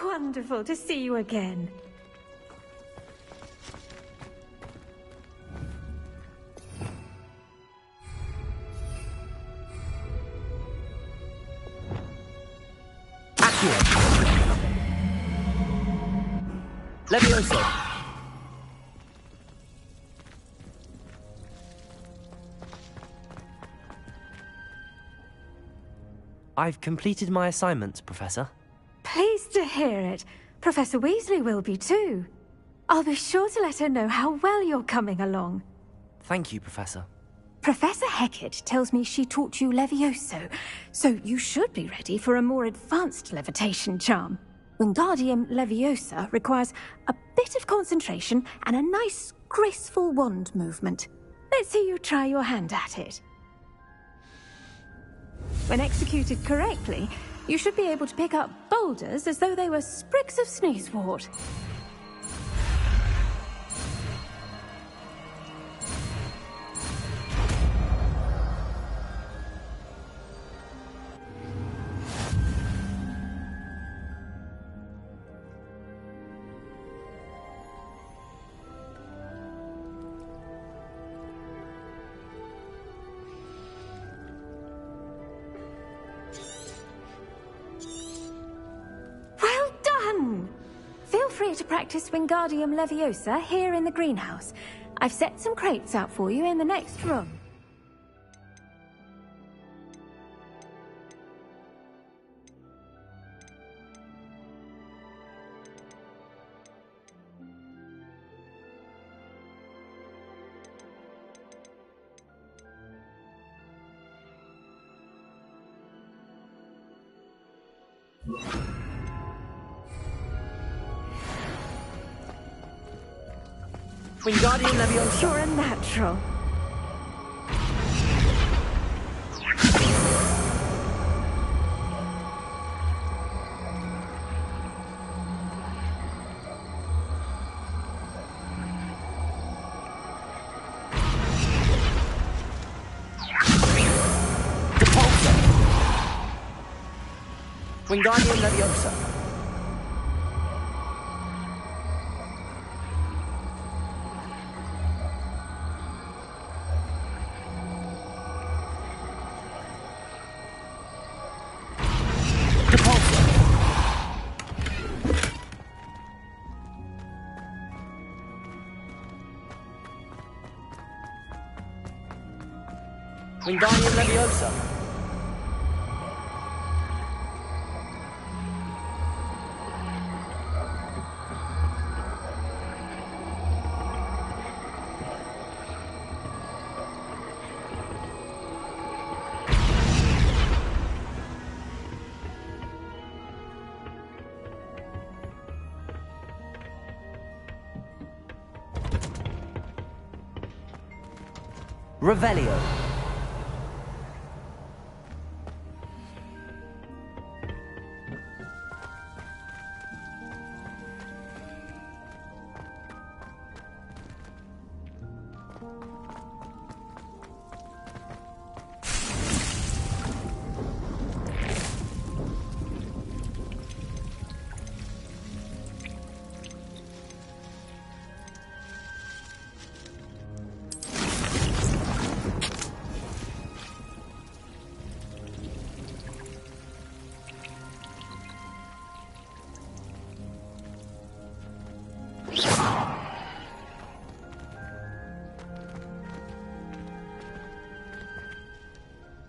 Wonderful to see you again. Levioso! I've completed my assignment, Professor. Pleased to hear it. Professor Weasley will be too. I'll be sure to let her know how well you're coming along. Thank you, Professor. Professor Hecat tells me she taught you Levioso, so you should be ready for a more advanced levitation charm. Wingardium Leviosa requires a bit of concentration and a nice, graceful wand movement. Let's see you try your hand at it. When executed correctly, you should be able to pick up boulders as though they were sprigs of sneezewort. Feel free to practice Wingardium Leviosa here in the greenhouse. I've set some crates out for you in the next room. Wingardium Leviosa. You're a natural. Wingardium Leviosa. Wingardium Leviosa. Revelio.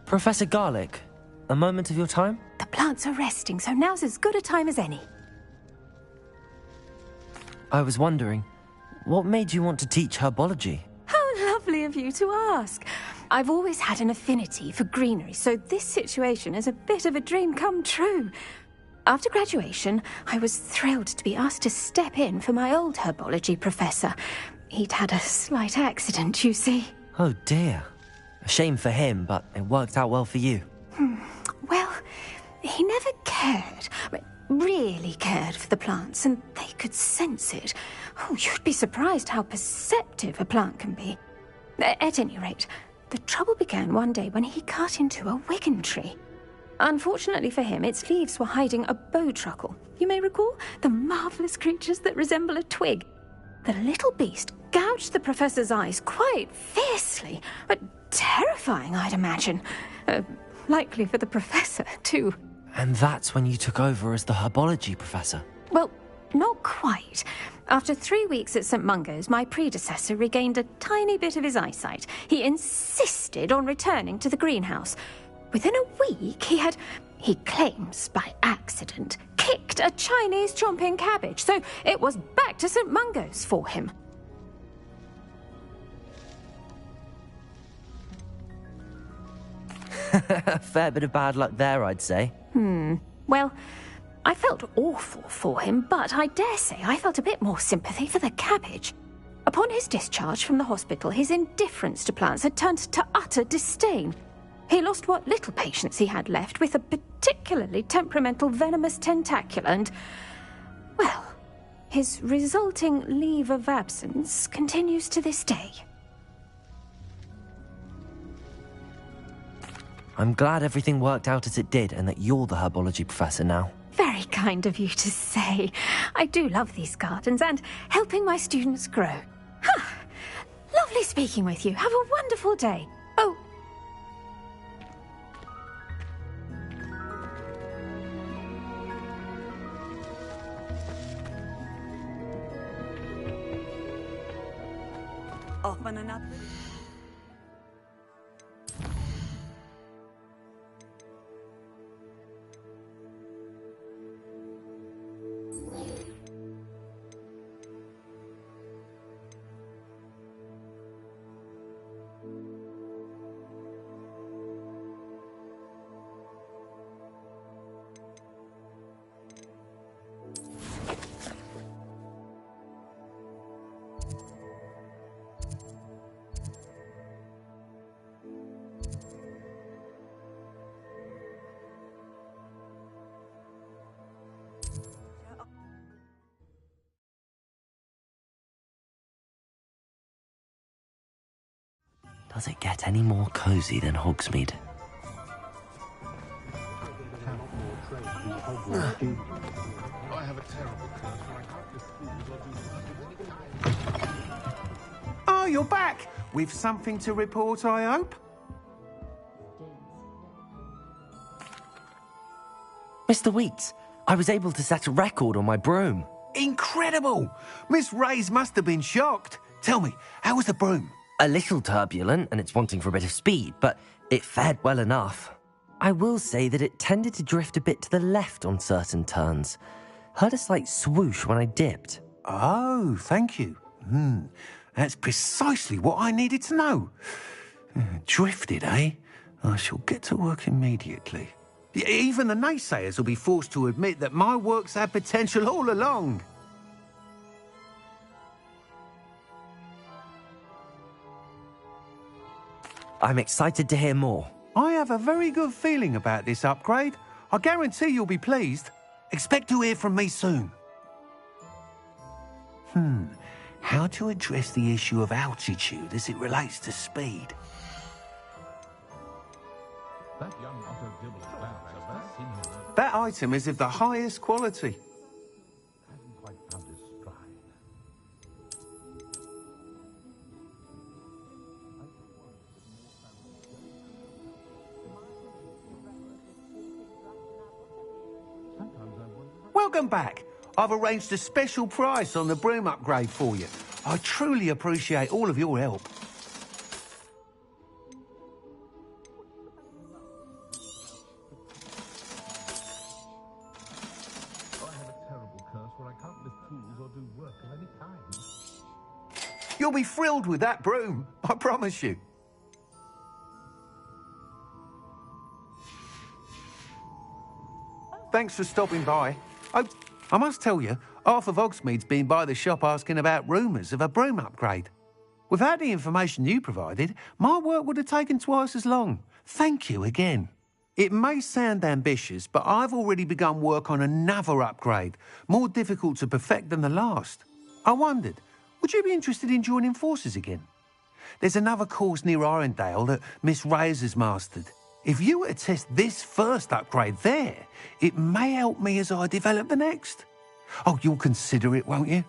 Professor Garlick, a moment of your time? The plants are resting, so now's as good a time as any. I was wondering, what made you want to teach herbology? How lovely of you to ask. I've always had an affinity for greenery, so this situation is a bit of a dream come true. After graduation, I was thrilled to be asked to step in for my old herbology professor. He'd had a slight accident, you see. Oh dear. A shame for him, but it worked out well for you. Well, he never cared, really cared for the plants, and they could sense it. Oh, you'd be surprised how perceptive a plant can be. At any rate, the trouble began one day when he cut into a Wigan tree. Unfortunately for him, its leaves were hiding a bowtruckle. You may recall the marvellous creatures that resemble a twig. The little beast gouged the professor's eyes quite fiercely, but terrifying, I'd imagine. Likely for the professor, too. And that's when you took over as the herbology professor? Well, not quite. After 3 weeks at St. Mungo's, my predecessor regained a tiny bit of his eyesight. He insisted on returning to the greenhouse. Within a week, he claims by accident, kicked a Chinese chomping cabbage, so it was back to St. Mungo's for him. A fair bit of bad luck there, I'd say. Well, I felt awful for him, but I dare say I felt a bit more sympathy for the cabbage. Upon his discharge from the hospital, his indifference to plants had turned to utter disdain. He lost what little patience he had left with a particularly temperamental venomous tentacula and, well, his resulting leave of absence continues to this day. I'm glad everything worked out as it did and that you're the herbology professor now. Very kind of you to say. I do love these gardens and helping my students grow. Lovely speaking with you. Have a wonderful day. Oh. Off on another. Does it get any more cozy than Hogsmeade? Oh, you're back! With something to report, I hope? Mr. Weeks, I was able to set a record on my broom. Incredible! Miss Reyes must have been shocked. Tell me, how was the broom? A little turbulent, and it's wanting for a bit of speed, but it fared well enough. I will say that it tended to drift a bit to the left on certain turns. Heard a slight swoosh when I dipped. Oh, thank you. That's precisely what I needed to know. Drifted, eh? I shall get to work immediately. Even the naysayers will be forced to admit that my work's had potential all along. I'm excited to hear more. I have a very good feeling about this upgrade. I guarantee you'll be pleased. Expect to hear from me soon. How to address the issue of altitude as it relates to speed? That item is of the highest quality. Welcome back. I've arranged a special price on the broom upgrade for you. I truly appreciate all of your help. I have a terrible curse where I can't lift tools or do work of any kind. You'll be thrilled with that broom, I promise you. Thanks for stopping by. Oh, I must tell you, half of Hogsmeade's been by the shop asking about rumours of a broom upgrade. Without the information you provided, my work would have taken twice as long. Thank you again. It may sound ambitious, but I've already begun work on another upgrade, more difficult to perfect than the last. I wondered, would you be interested in joining forces again? There's another course near Arendelle that Miss Reyes has mastered. If you were to test this first upgrade there, it may help me as I develop the next. Oh, you'll consider it, won't you?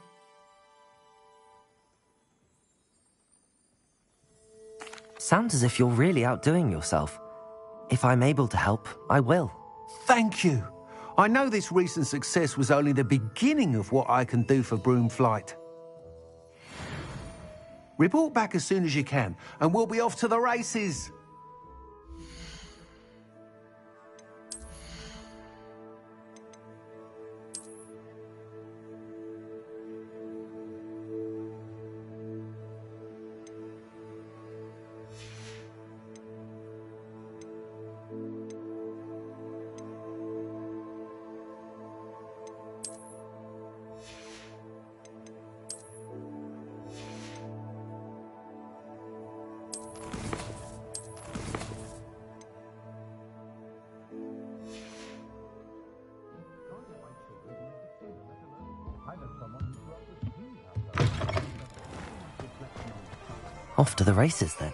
Sounds as if you're really outdoing yourself. If I'm able to help, I will. Thank you. I know this recent success was only the beginning of what I can do for Broomflight. Report back as soon as you can, and we'll be off to the races. Off to the races, then.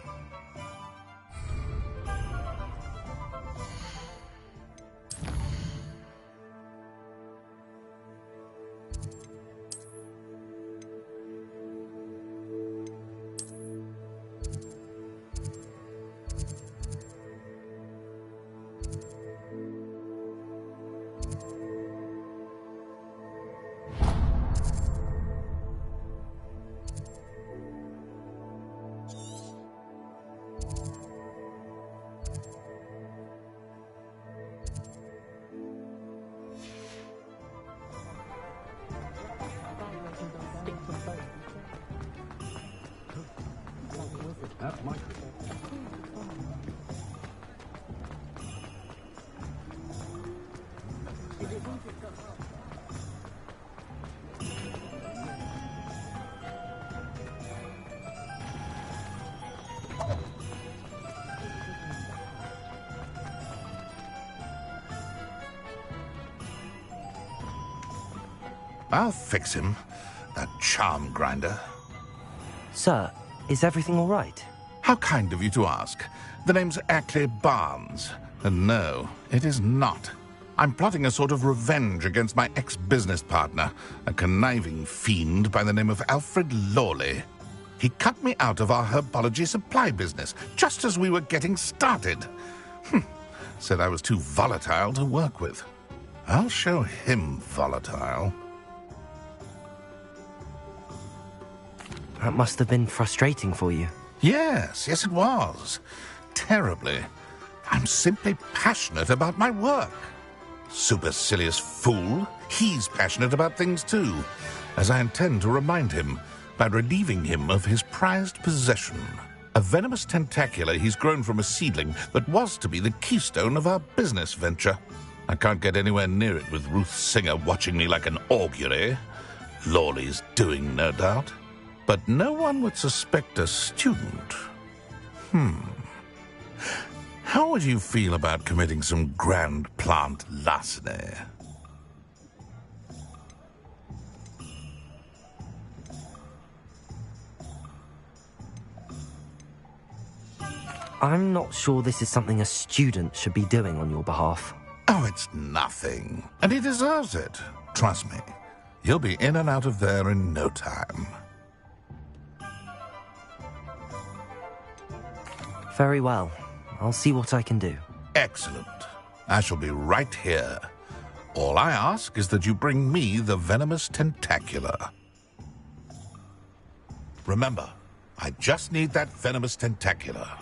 I'll fix him, that charm grinder. Sir, is everything all right? How kind of you to ask. The name's Ackley Barnes. And no, it is not. I'm plotting a sort of revenge against my ex-business partner, a conniving fiend by the name of Alfred Lawley. He cut me out of our herbology supply business, just as we were getting started. Said I was too volatile to work with. I'll show him volatile. That must have been frustrating for you. Yes, it was. Terribly. I'm simply passionate about my work. Supercilious fool. He's passionate about things too, as I intend to remind him by relieving him of his prized possession. A venomous tentacula he's grown from a seedling that was to be the keystone of our business venture. I can't get anywhere near it with Ruth Singer watching me like an augury. Lawley's doing, no doubt. But no one would suspect a student. How would you feel about committing some grand plant larceny? I'm not sure this is something a student should be doing on your behalf. Oh, it's nothing. And he deserves it. Trust me. He'll be in and out of there in no time. Very well. I'll see what I can do. Excellent. I shall be right here. All I ask is that you bring me the venomous tentacula. Remember, I just need that venomous tentacula.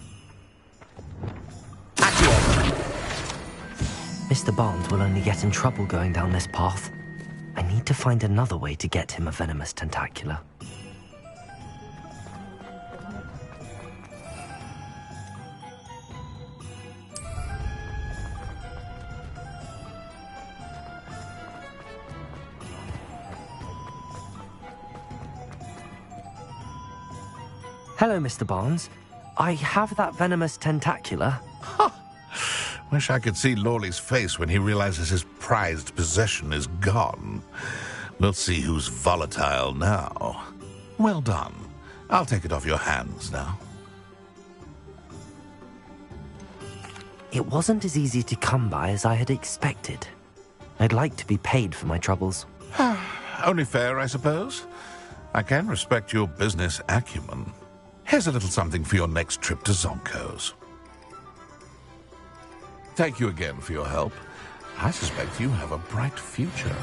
Mr. Barnes will only get in trouble going down this path. I need to find another way to get him a venomous tentacula. Hello, Mr. Barnes. I have that venomous tentacula. Wish I could see Lawley's face when he realizes his prized possession is gone. We'll see who's volatile now. Well done. I'll take it off your hands now. It wasn't as easy to come by as I had expected. I'd like to be paid for my troubles. Only fair, I suppose. I can respect your business acumen. Here's a little something for your next trip to Zonko's. Thank you again for your help. I suspect you have a bright future.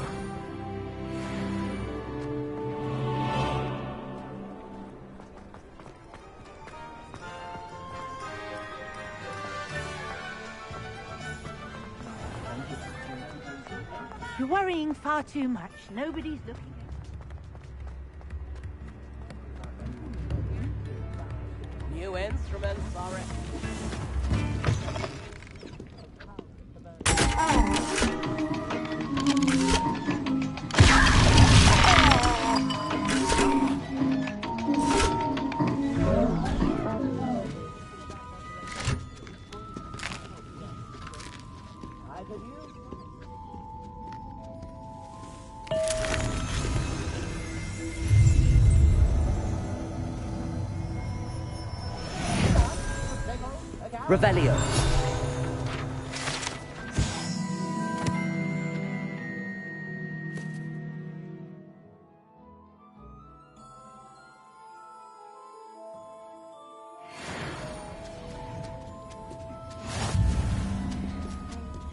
You're worrying far too much. Nobody's looking. New instruments are ready. Revelio.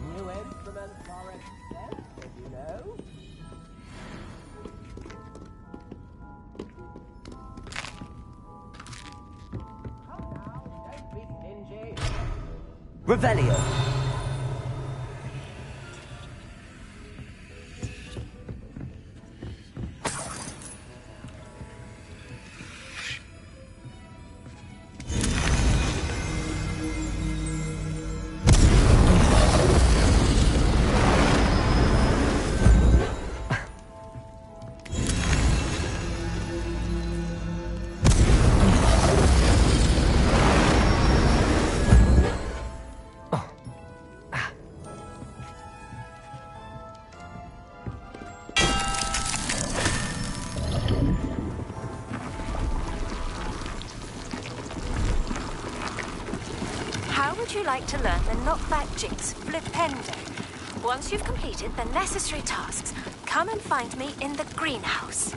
New instruments are expensive, you know. Come now, don't be stingy. Revelio. How would you like to learn the knockback jigs, Flipendo? Once you've completed the necessary tasks, come and find me in the greenhouse.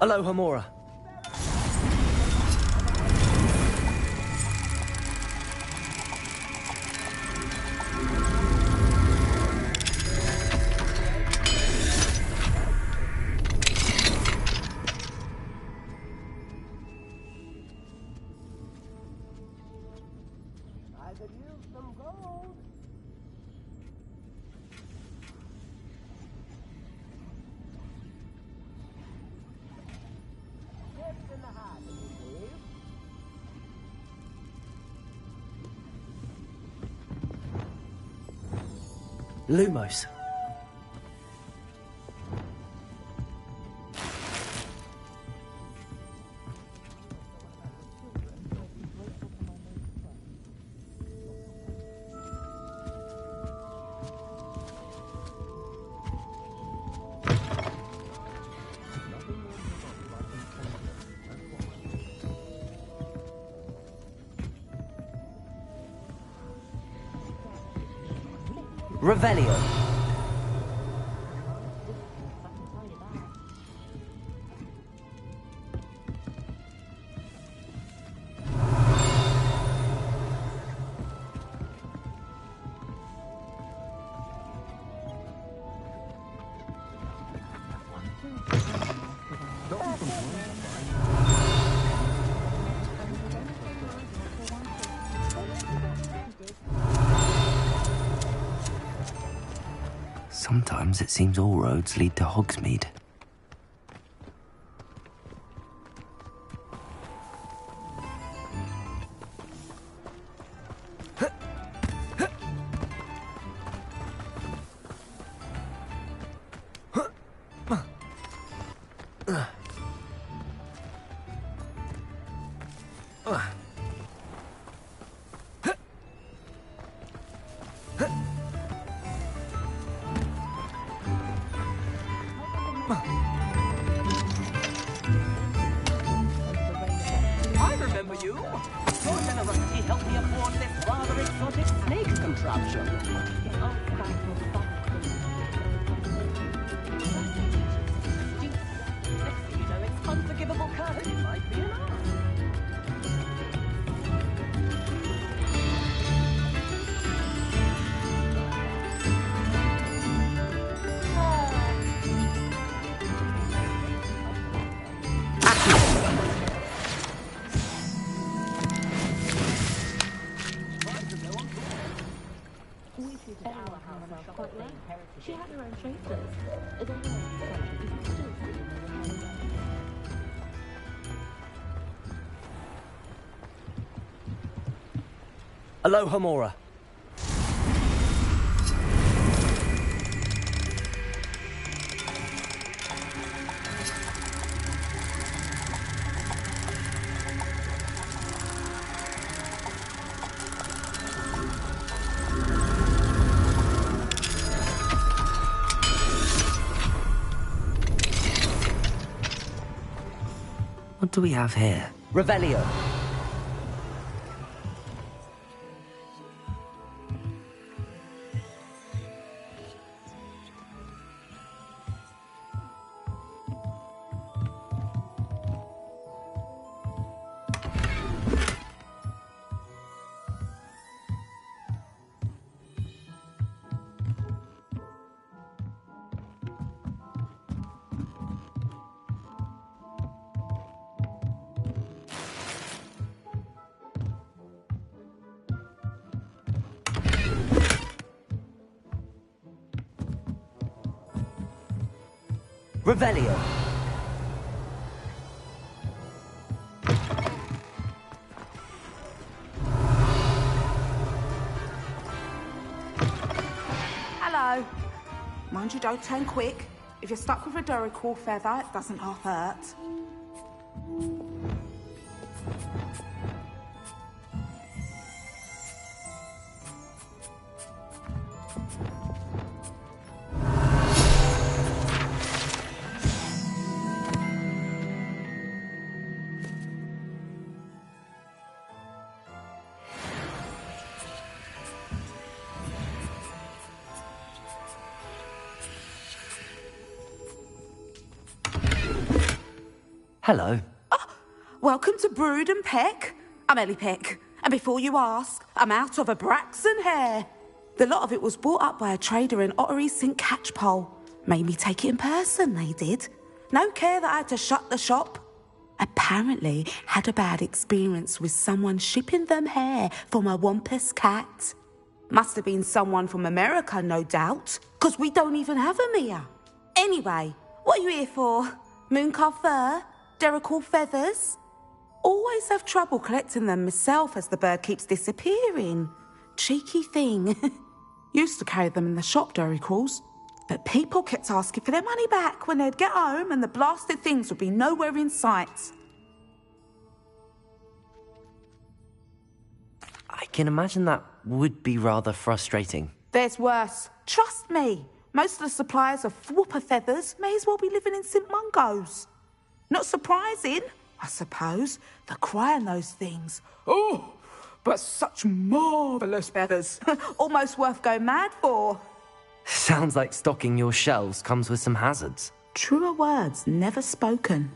Aloha Mora. I could use some gold. Tips in the hat, please. Lumos. Revelio. Sometimes it seems all roads lead to Hogsmeade. I remember you. Your generosity helped me afford this rather exotic snake contraption. You know, it's unforgivable curse. It might be enough. She had her own chauffeurs. Aloha, Mora. What do we have here? Revelio. Revelio. Hello. Mind you, don't turn quick. If you're stuck with a Duracell feather, it doesn't half hurt. Hello. Welcome to Brood and Peck. I'm Ellie Peck. And before you ask, I'm out of a Braxton hair. The lot of it was bought up by a trader in Ottery St. Catchpole. Made me take it in person, they did. No care that I had to shut the shop. Apparently had a bad experience with someone shipping them hair from a Wampus cat. Must have been someone from America, no doubt, because we don't even have them here. Anyway, what are you here for? Mooncarved fur? Duracell feathers? Always have trouble collecting them myself as the bird keeps disappearing. Cheeky thing. Used to carry them in the shop, Duracells. But people kept asking for their money back when they'd get home and the blasted things would be nowhere in sight. I can imagine that would be rather frustrating. There's worse. Trust me. Most of the suppliers of whooper feathers may as well be living in St. Mungo's. Not surprising, I suppose, the cry on those things. Oh, but such marvellous feathers. Almost worth going mad for. Sounds like stocking your shelves comes with some hazards. Truer words never spoken.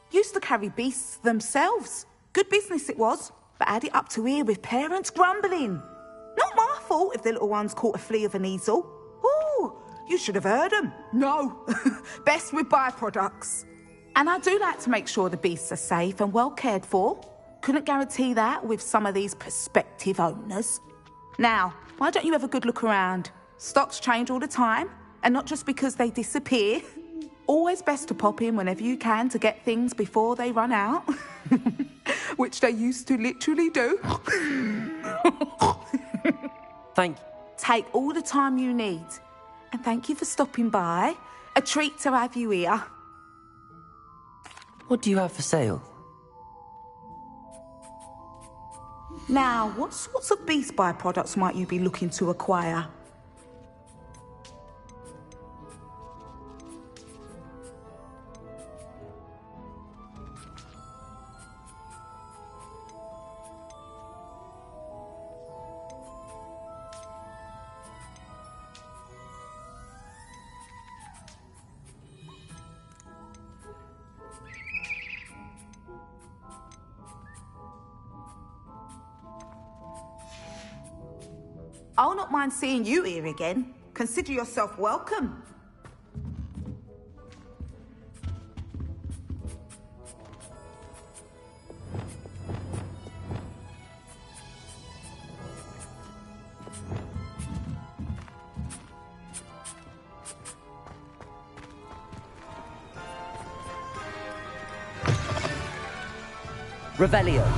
Used to carry beasts themselves. Good business it was, but had it up to here with parents grumbling. Not my fault if the little ones caught a flea of an easel. Ooh, you should have heard them. No, best with byproducts. And I do like to make sure the beasts are safe and well cared for. Couldn't guarantee that with some of these prospective owners. Now, why don't you have a good look around? Stocks change all the time, and not just because they disappear. Always best to pop in whenever you can to get things before they run out. Which they used to literally do. Take all the time you need. And thank you for stopping by. A treat to have you here. What do you have for sale? Now, what sorts of beast byproducts might you be looking to acquire? I'll not mind seeing you here again. Consider yourself welcome. Revelio.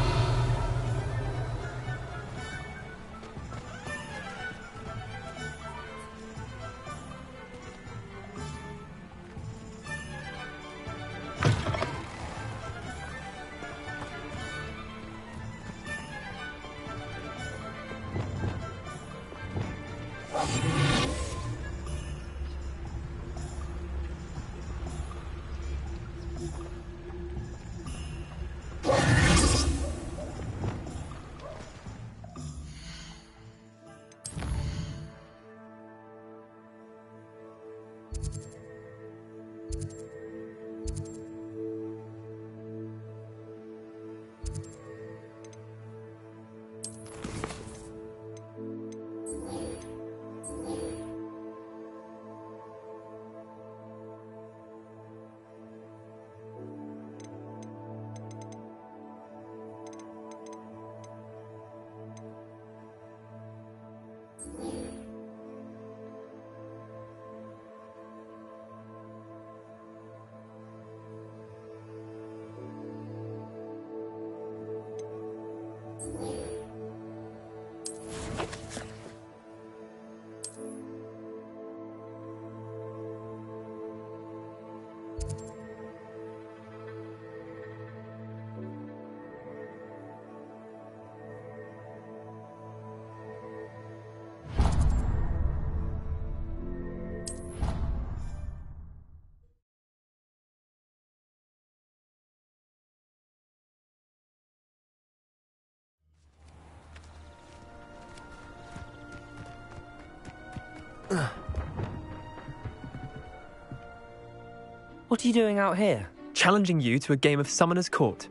What are you doing out here? Challenging you to a game of Summoner's Court.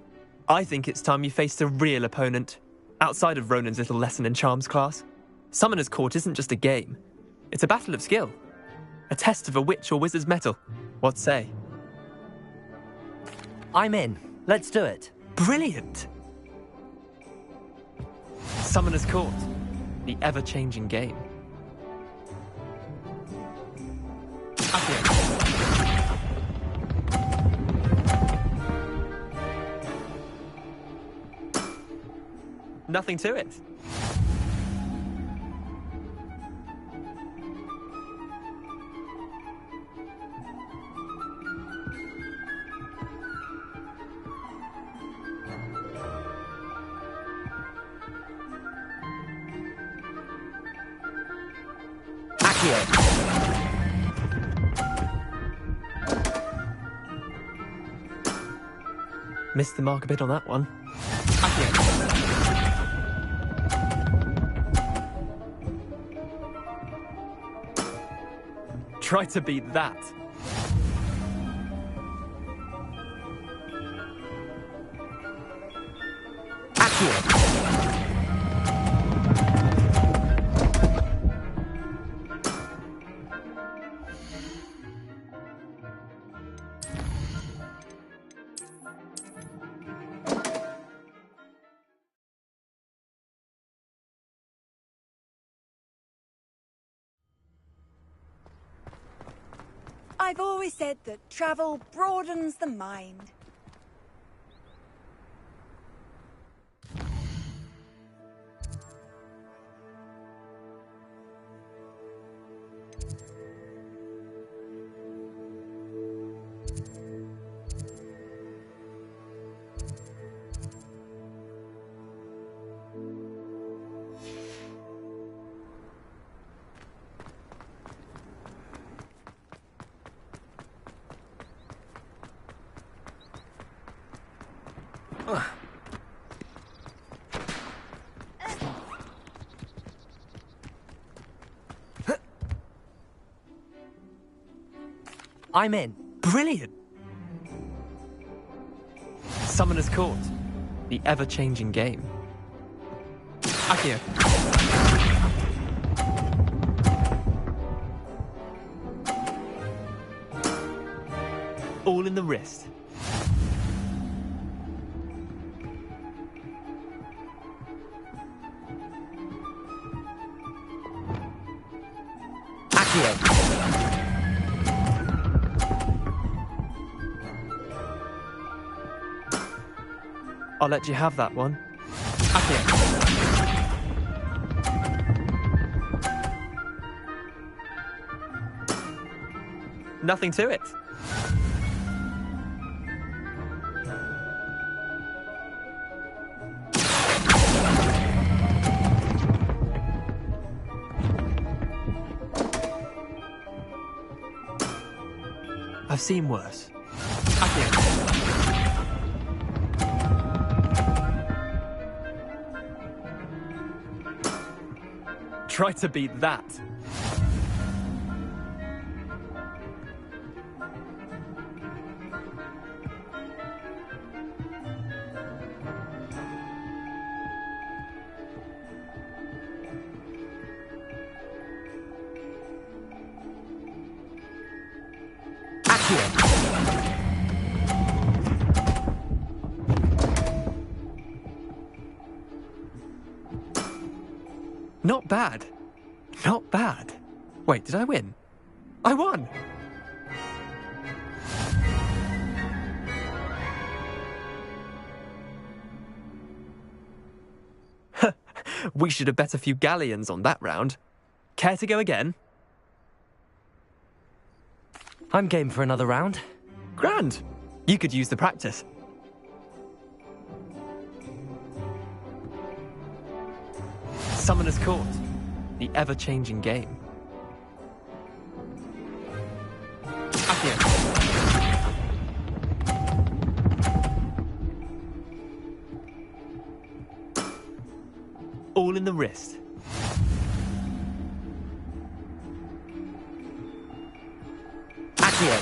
I think it's time you faced a real opponent, outside of Ronan's little lesson in charms class. Summoner's Court isn't just a game. It's a battle of skill. A test of a witch or wizard's mettle. What say? I'm in. Let's do it. Brilliant! Summoner's Court. The ever-changing game. Accio. Nothing to it. Missed the mark a bit on that one. Try to beat that. I've always said that travel broadens the mind. I'm in. Brilliant! Summoner's Court. The ever-changing game. Accio. in the wrist. Accio. I'll let you have that one. Accio. Nothing to it. I've seen worse. Accio. Try to beat that. Not bad. Not bad. Wait, did I win? I won! We should have bet a few galleons on that round. Care to go again? I'm game for another round. Grand. You could use the practice. Summoner's Court. The ever-changing game. Accio. All in the wrist. Accio.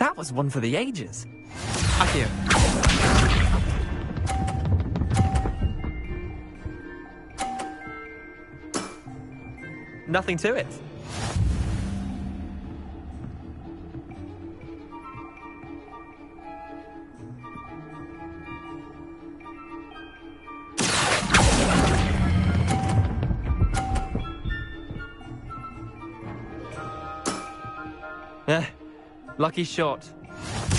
That was one for the ages. Accio. Nothing to it. Lucky shot.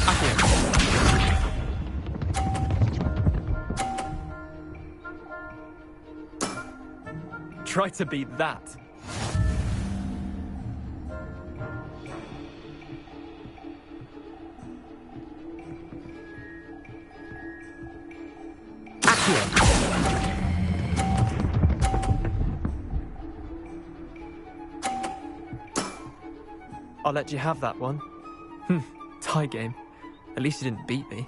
Accio. Try to beat that. I'll let you have that one. Tie game. At least you didn't beat me.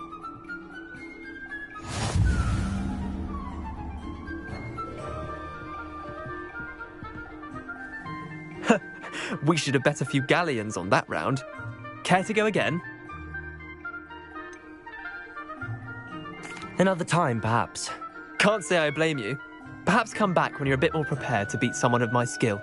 We should have bet a few galleons on that round. Care to go again? Another time, perhaps. Can't say I blame you. Perhaps come back when you're a bit more prepared to beat someone of my skill.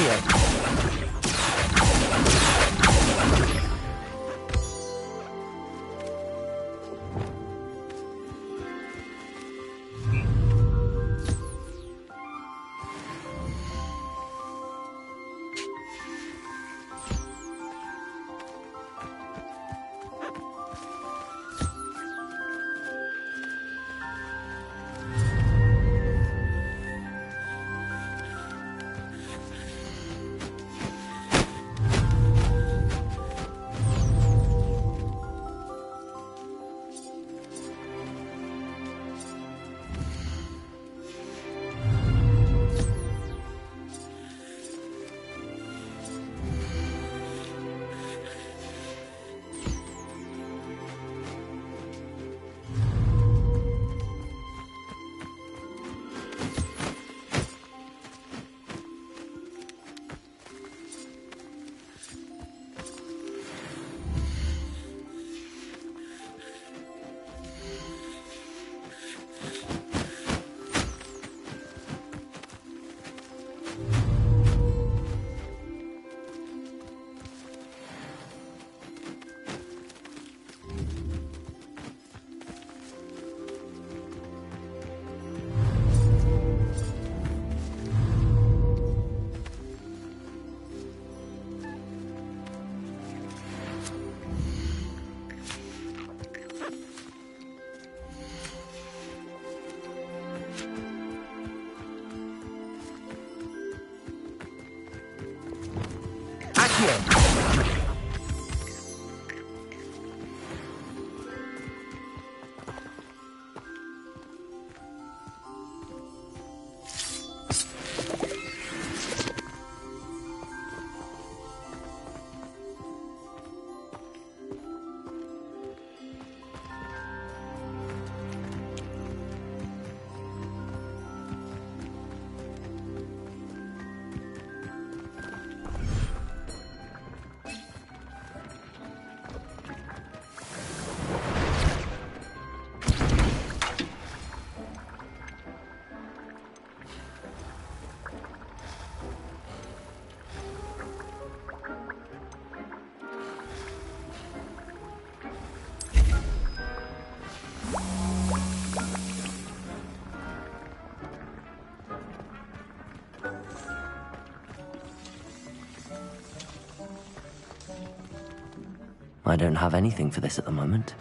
Accio! I don't have anything for this at the moment.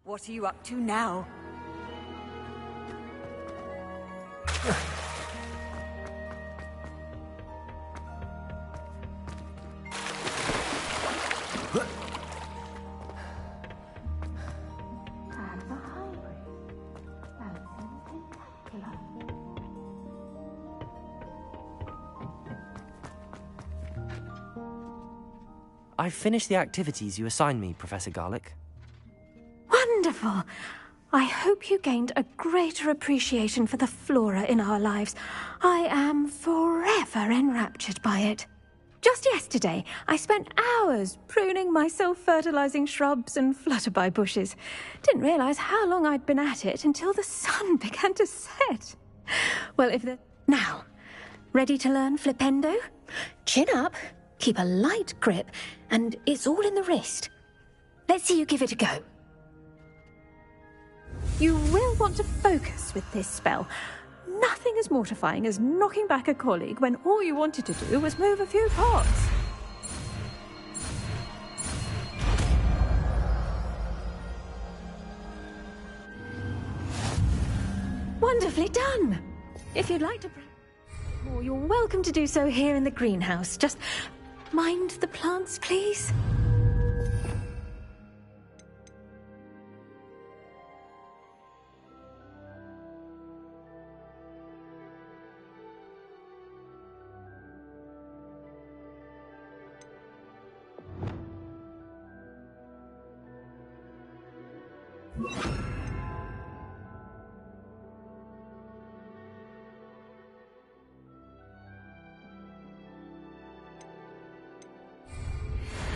What are you up to now? I've finished the activities you assigned me, Professor Garlick. Wonderful. I hope you gained a greater appreciation for the flora in our lives. I am forever enraptured by it. Just yesterday, I spent hours pruning my self-fertilizing shrubs and flutterby bushes. Didn't realize how long I'd been at it until the sun began to set. Well, Now, ready to learn flipendo? Chin up, keep a light grip, and it's all in the wrist. Let's see you give it a go. You will want to focus with this spell. Nothing as mortifying as knocking back a colleague when all you wanted to do was move a few pots. Wonderfully done! If you'd like to more, you're welcome to do so here in the greenhouse. Just mind the plants, please.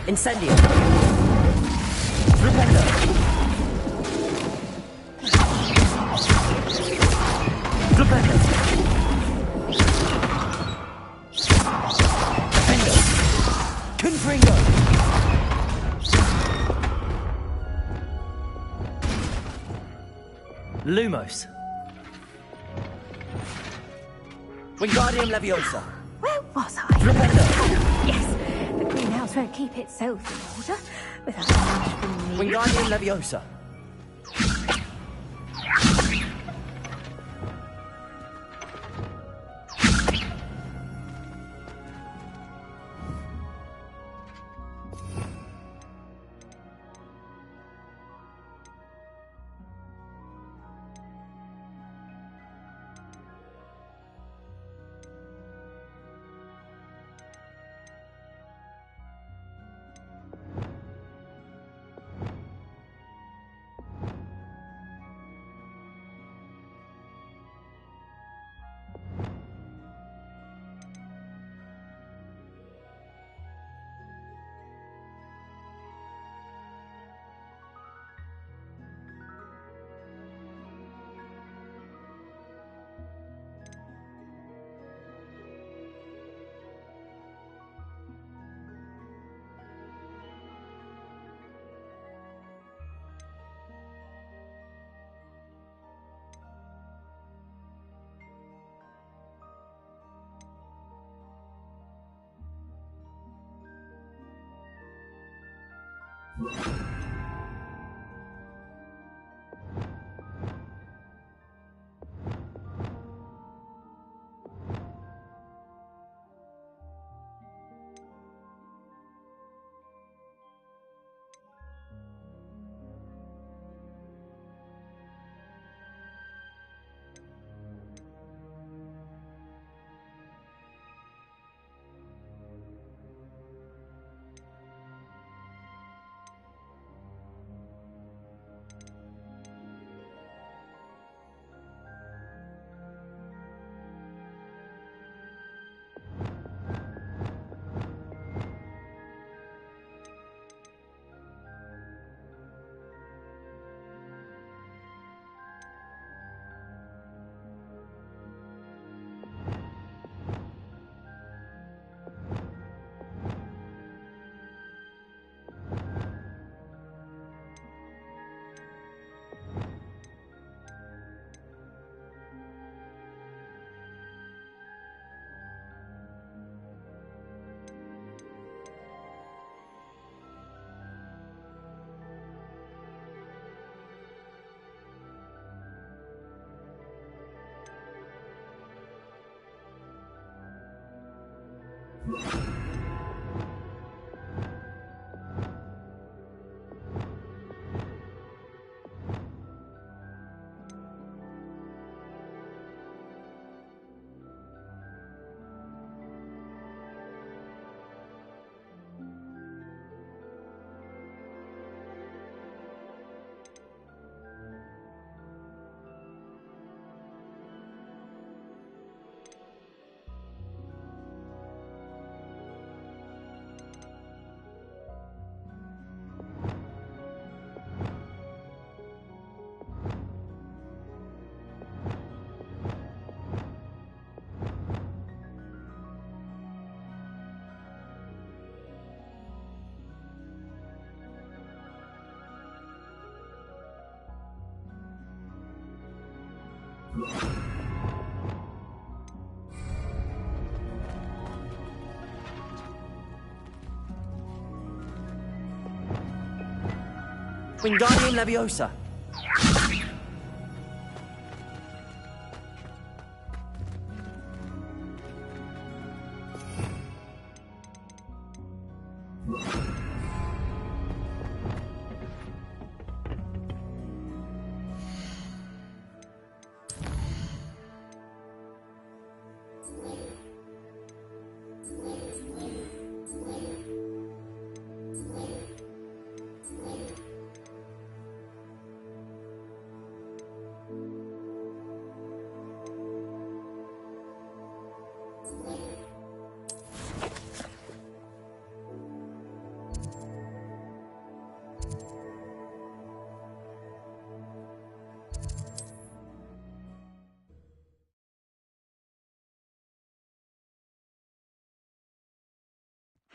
Incendio. Flipendo. Flipendo. Defendo. Confringo. Lumos. Wingardium Leviosa. Where was I? Flipendo. Yes, the greenhouse won't keep itself in order without a nudge from me. Wingardium Leviosa. Wingardium Leviosa.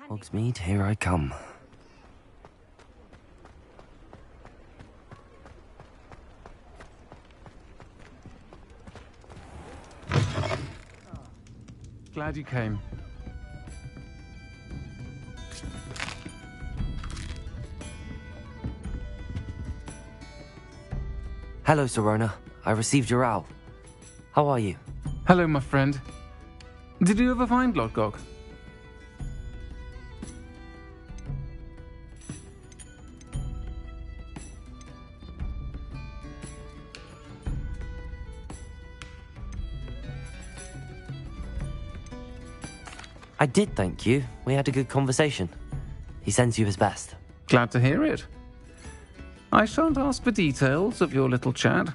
Hogsmeade, here I come. Glad you came. Hello, Sirona. I received your owl. How are you? Hello, my friend. Did you ever find Lodgok? I did, thank you. We had a good conversation. He sends you his best. Glad to hear it. I shan't ask for details of your little chat,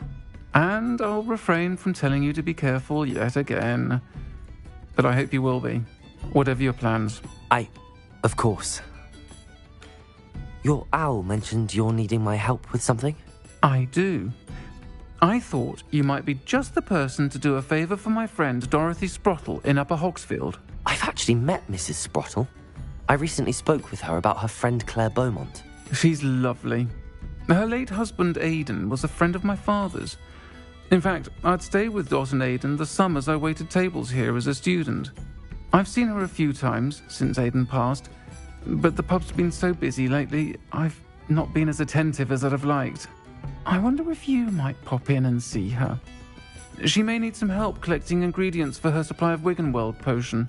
and I'll refrain from telling you to be careful yet again. But I hope you will be, whatever your plans. Of course. Your owl mentioned you're needing my help with something? I do. I thought you might be just the person to do a favour for my friend Dorothy Sprottle in Upper Hogsfield. I've actually met Mrs. Sprottle. I recently spoke with her about her friend Claire Beaumont. She's lovely. Her late husband Aidan was a friend of my father's. In fact, I'd stay with Dot and Aidan the summers I waited tables here as a student. I've seen her a few times since Aidan passed, but the pub's been so busy lately, I've not been as attentive as I'd have liked. I wonder if you might pop in and see her. She may need some help collecting ingredients for her supply of Wiggenweld potion.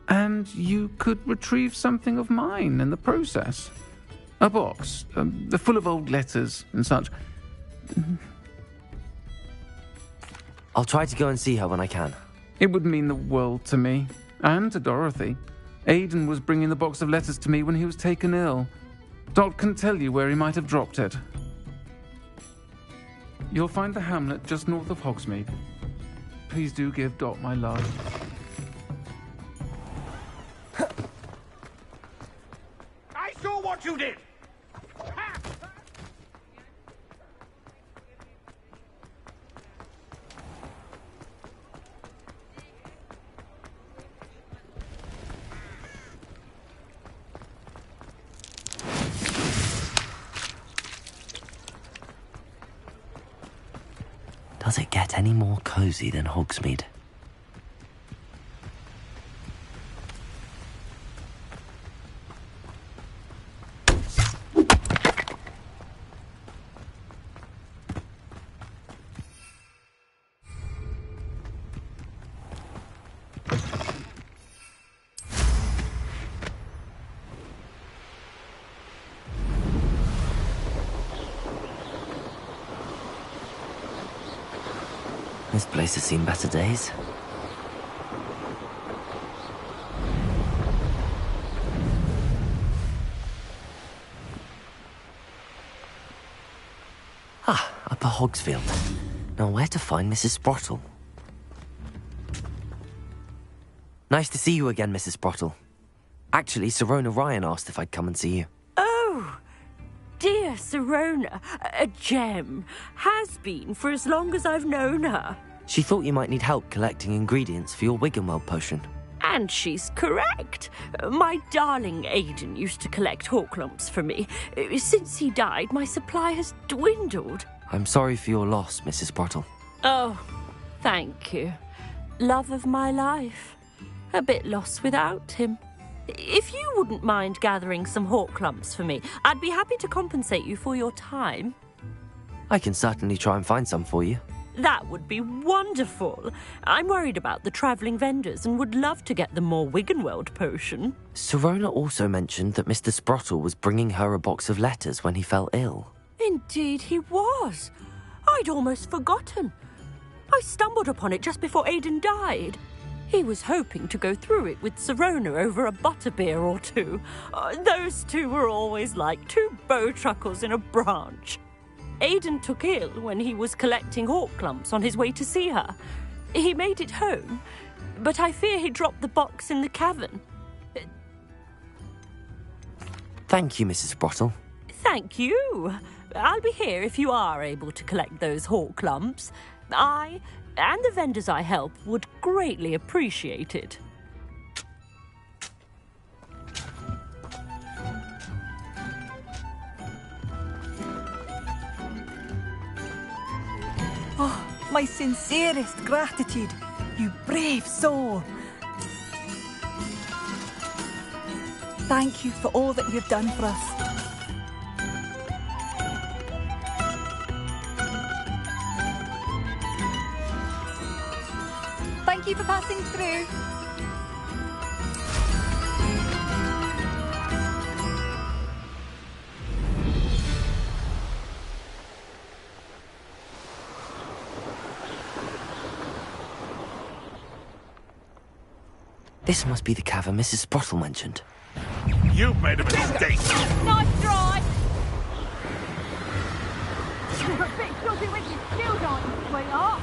And you could retrieve something of mine in the process. A box, full of old letters and such. I'll try to go and see her when I can. It would mean the world to me, and to Dorothy. Aidan was bringing the box of letters to me when he was taken ill. Dot can tell you where he might have dropped it. You'll find the hamlet just north of Hogsmeade. Please do give Dot my love. I saw what you did! Does it get any more cozy than Hogsmeade? This place has seen better days. Upper Hogsfield. Now where to find Mrs. Sprottle? Nice to see you again, Mrs. Sprottle. Actually, Sirona Ryan asked if I'd come and see you. Oh, dear Sirona, a gem. Has been for as long as I've known her. She thought you might need help collecting ingredients for your Wiggenweld potion. And she's correct. My darling Aidan used to collect hawk lumps for me. Since he died, my supply has dwindled. I'm sorry for your loss, Mrs. Sprottle. Oh, Thank you. Love of my life. A bit lost without him. If you wouldn't mind gathering some hawk clumps for me, I'd be happy to compensate you for your time. I can certainly try and find some for you. That would be wonderful. I'm worried about the travelling vendors and would love to get them more Wiggenweld potion. Sirona also mentioned that Mr. Sprottle was bringing her a box of letters when he fell ill. Indeed he was. I'd almost forgotten. I stumbled upon it just before Aidan died. He was hoping to go through it with Sirona over a butterbeer or two. Those two were always like two bowtruckles in a branch. Aidan took ill when he was collecting hawk clumps on his way to see her. He made it home, but I fear he dropped the box in the cavern. Thank you, Mrs. Sprottle. Thank you. I'll be here if you are able to collect those hawk clumps. I and the vendors I help would greatly appreciate it. Oh, my sincerest gratitude, you brave soul. Thank you for all that you've done for us. Thank you for passing through. This must be the cavern Mrs. Sprottle mentioned. You've made a mistake. Nice try! You're a bit dodgy with your skills, aren't you, sweetheart?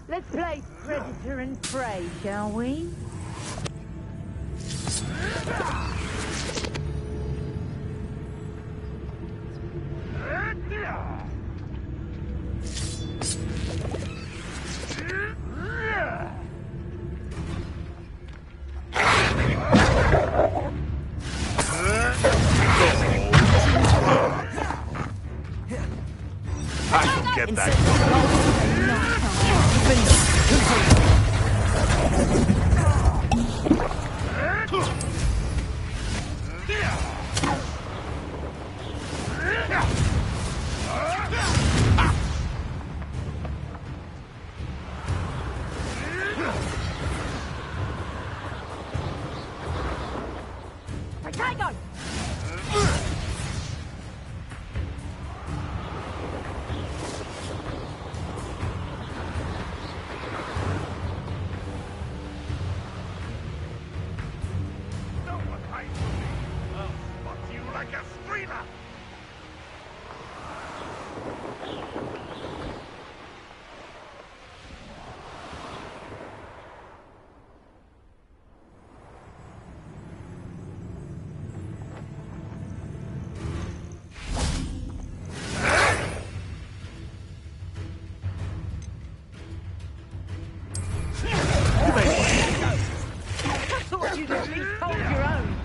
Let's play predator and prey, shall we? I can get that. Potato! Like a screamer! I thought you'd at least hold your own.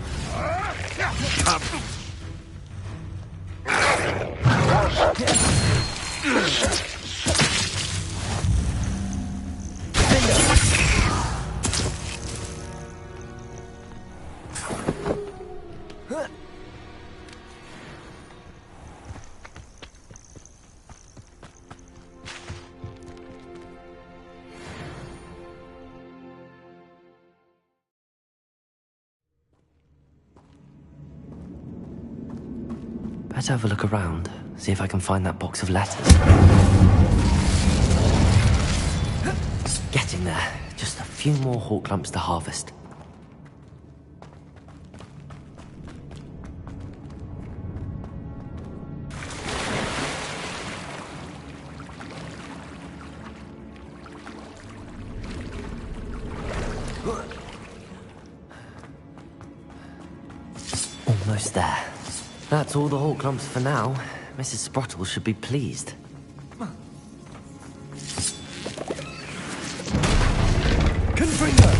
Better have a look around, see if I can find that box of letters. Getting there. Just a few more hawk lumps to harvest. Almost there. That's all the hawk lumps for now. Mrs. Sprottle should be pleased. Confringo!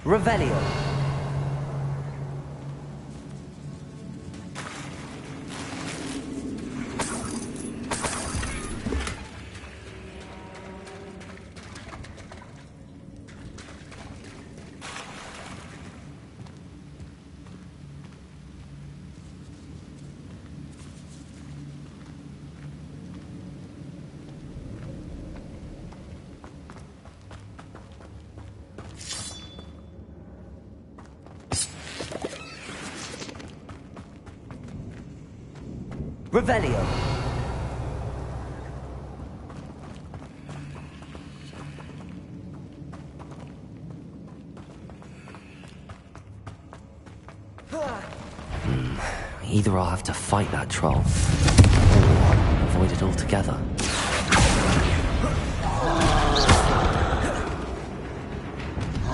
Revelio. Revelio. Either I'll have to fight that troll, or avoid it altogether.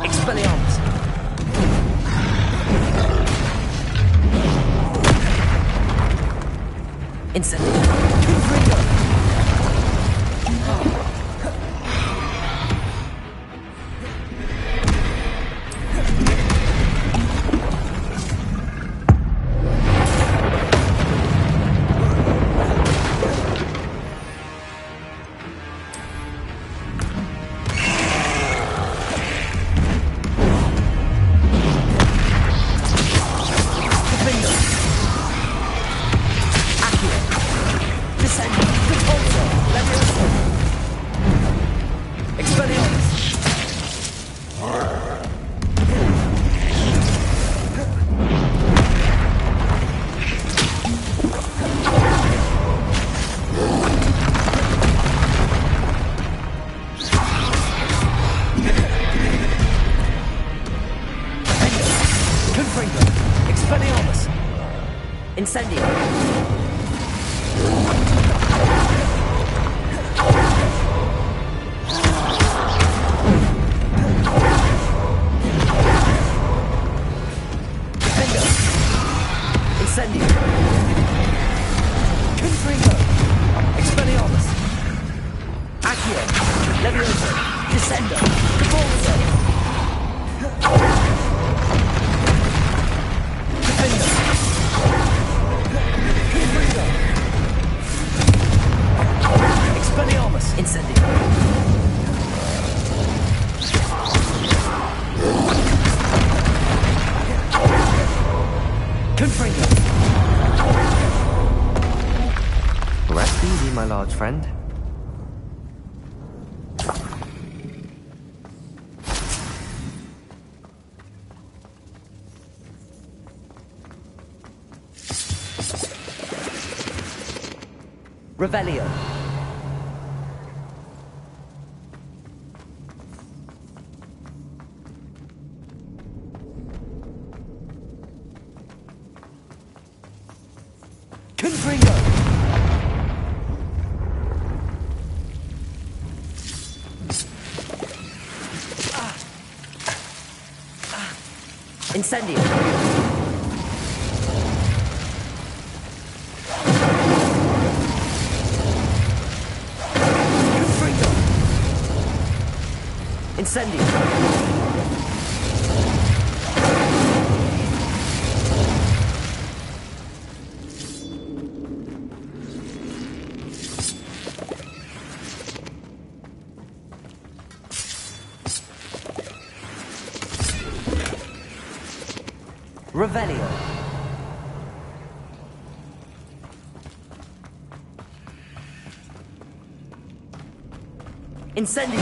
Expelliarmus! Incendio! Confringo! Incendio! Incendio! Confringo! Expelliarmus! Accio! Levioso! Descendo! Cabalzo! Defendo! Confringo! Expelliarmus! Incendio! Confringo! Rest easy, my large friend. Revelio. Confringo. Incendio. Incendio! Revelio! Incendio!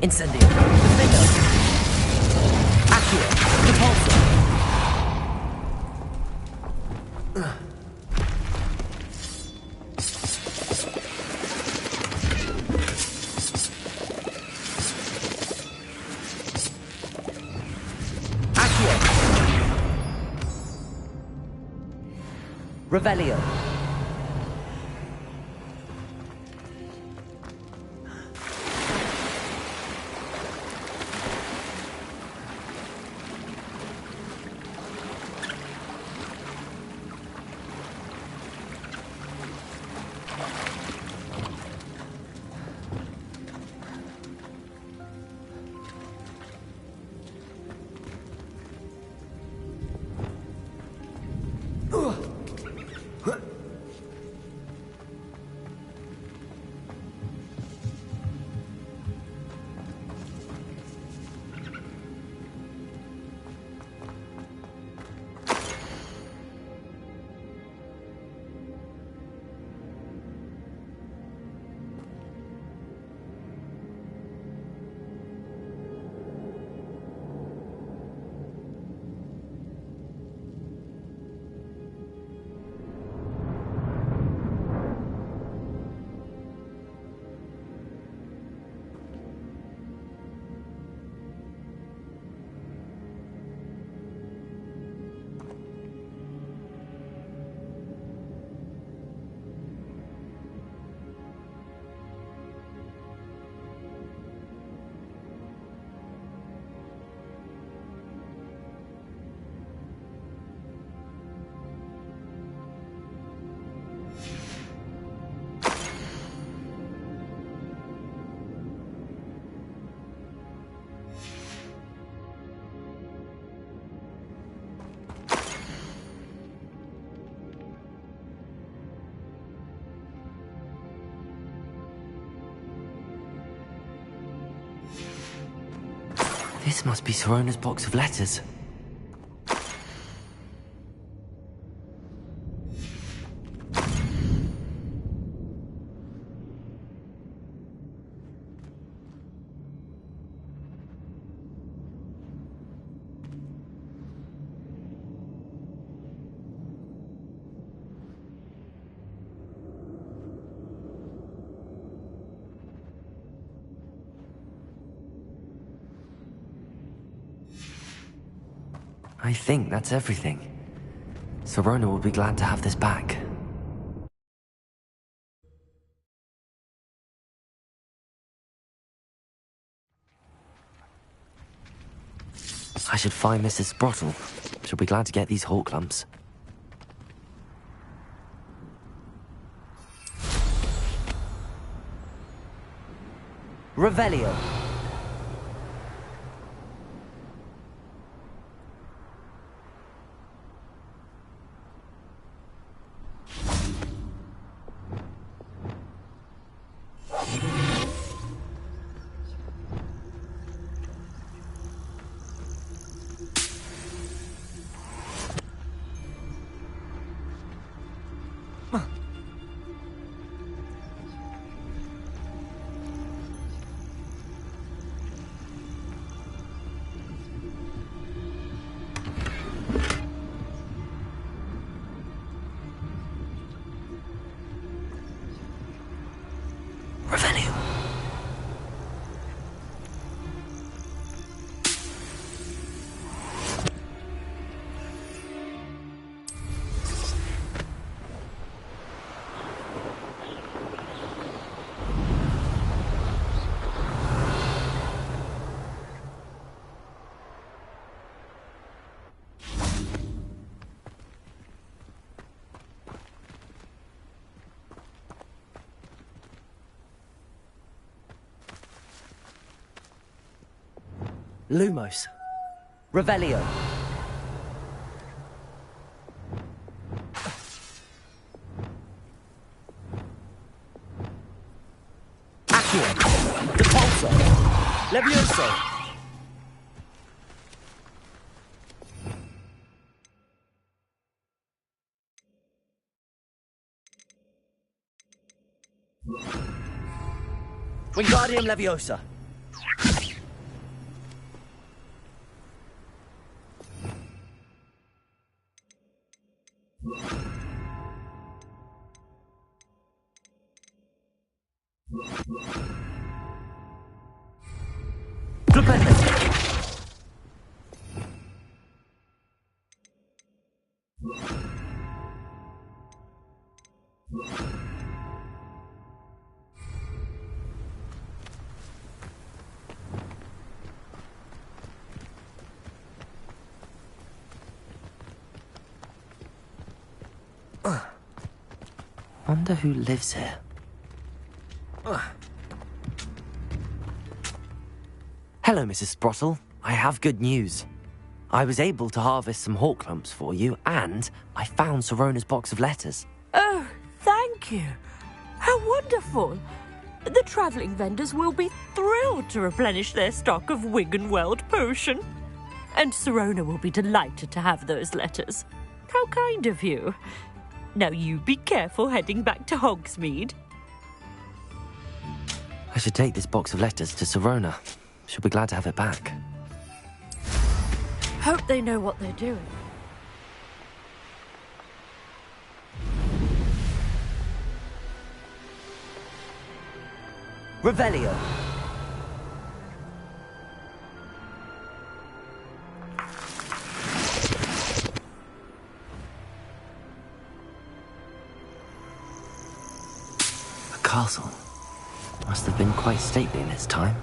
Incendio. Defender. Accio. Repulsor. Revelio. This must be Sorona's box of letters. I think that's everything. Sorona will be glad to have this back. I should find Mrs. Sprottle. She'll be glad to get these Hawk lumps. Revelio. Lumos. Revelio. Accio. Depulso. Levioso. Wingardium Leviosa. Wonder who lives here. Hello, Mrs. Sprottle. I have good news. I was able to harvest some hawk lumps for you, and I found Sirona's box of letters. Oh, thank you. How wonderful. The travelling vendors will be thrilled to replenish their stock of Wiggenweld potion. And Sirona will be delighted to have those letters. How kind of you. Now you be careful heading back to Hogsmeade. I should take this box of letters to Sirona. She'll be glad to have it back. Hope they know what they're doing. Revelio. A castle. Must have been quite stately in its time.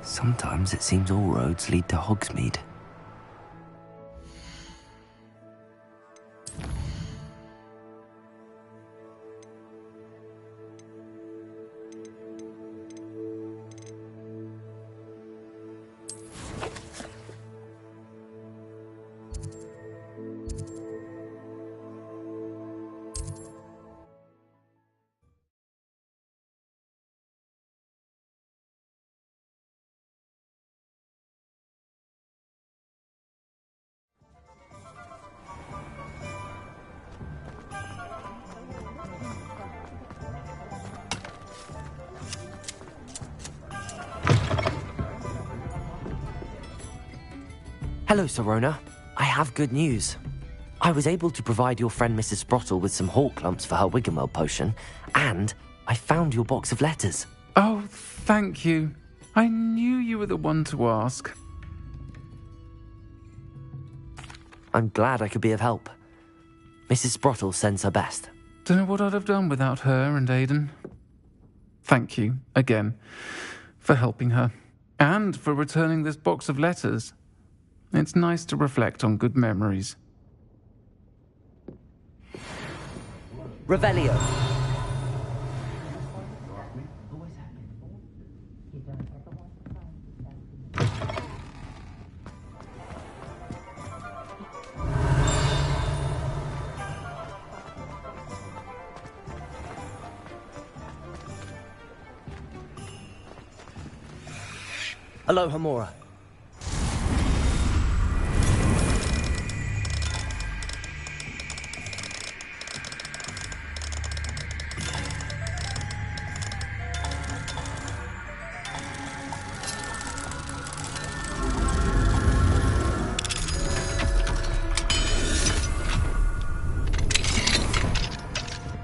Sometimes it seems all roads lead to Hogsmeade. Hello, Sirona. I have good news. I was able to provide your friend Mrs. Sprottle with some hawk lumps for her Wiggenweld potion, and I found your box of letters. Oh, thank you. I knew you were the one to ask. I'm glad I could be of help. Mrs. Sprottle sends her best. Don't know what I'd have done without her and Aidan. Thank you, again, for helping her, and for returning this box of letters. It's nice to reflect on good memories. Revelio. Hello, Hamora.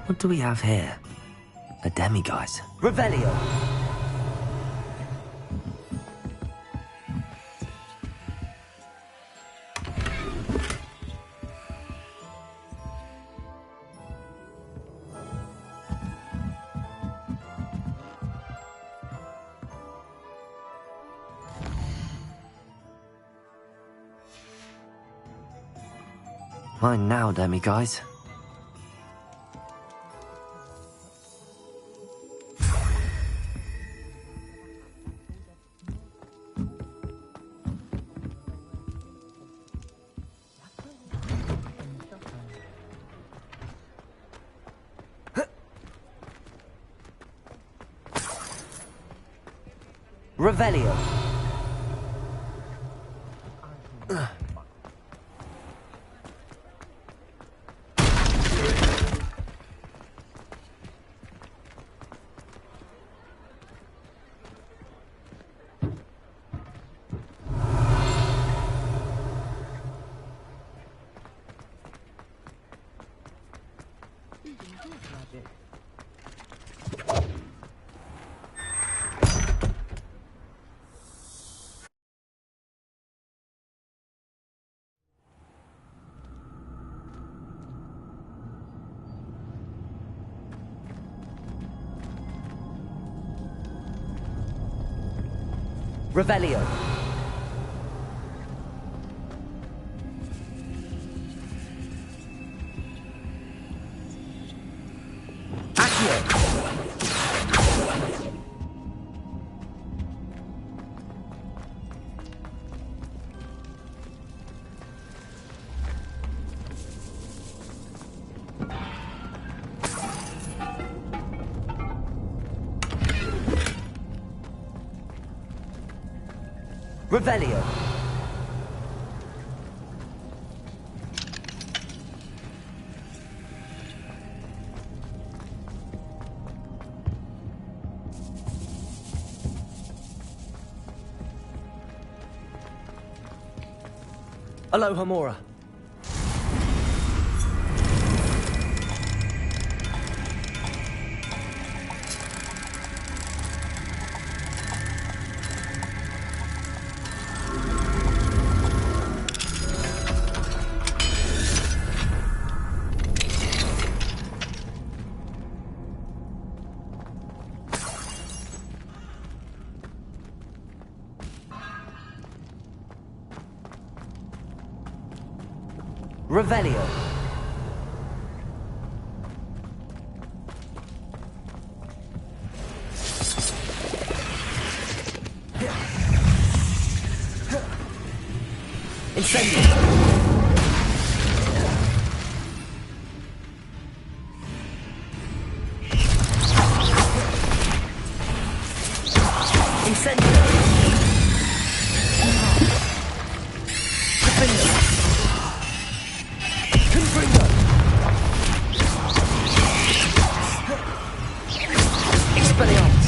What do we have here? A demiguise. Revelio! Mine now, demiguise. Revelio. Revelio. Revelio. Aloha Mora. Revelio. Incendio. Incendio. Defender. Confringo. Expelliarmus.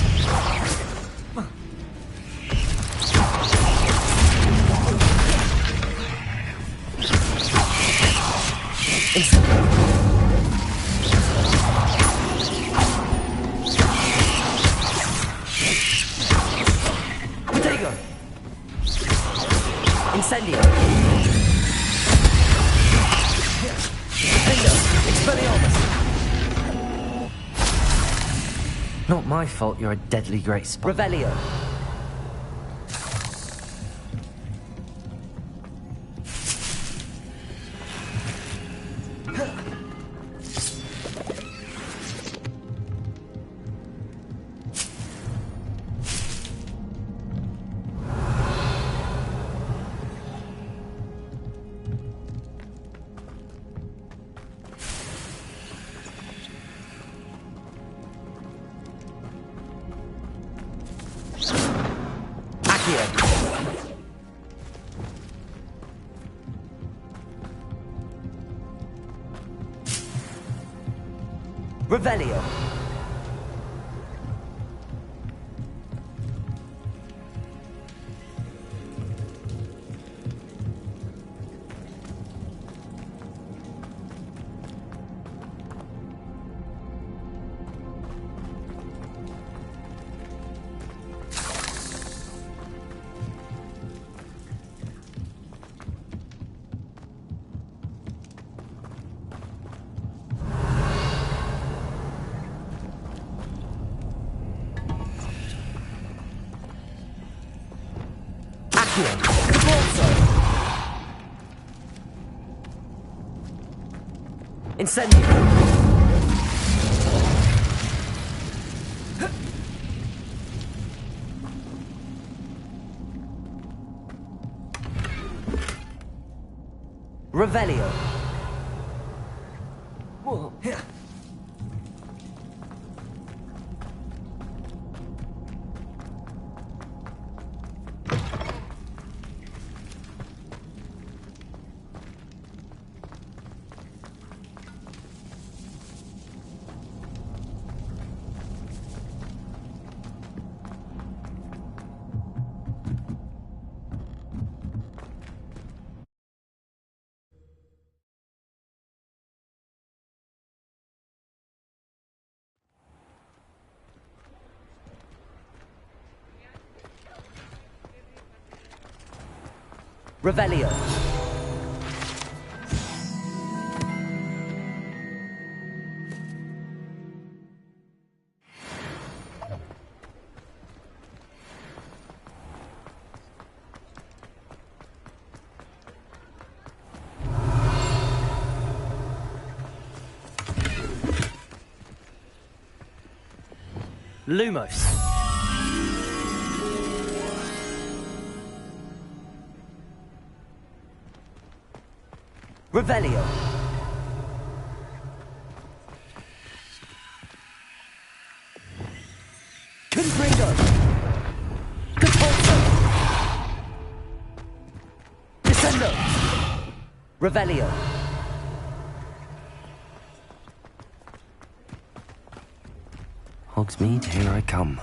Protego. Incendio. Defender. Expelliarmus. Not my fault you're a deadly great spot. Revelio. Revelio. Incendio. Revelio. Whoa. Revelio. Lumos. Revelio. Confringo. Deporto. Descendo. Revelio. Hogsmeade, here I come.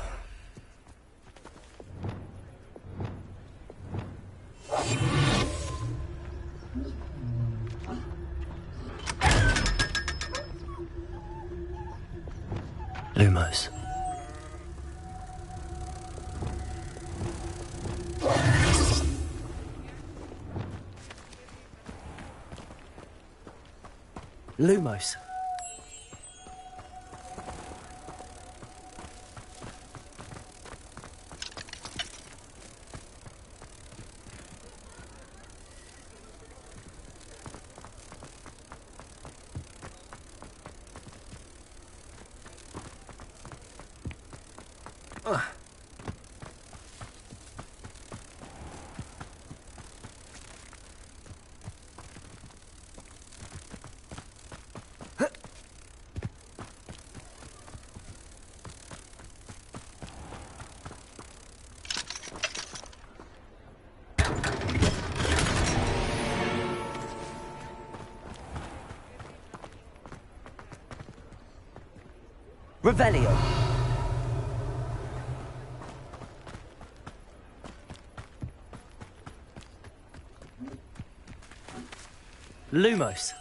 Lumos. Lumos. Revelio. Lumos.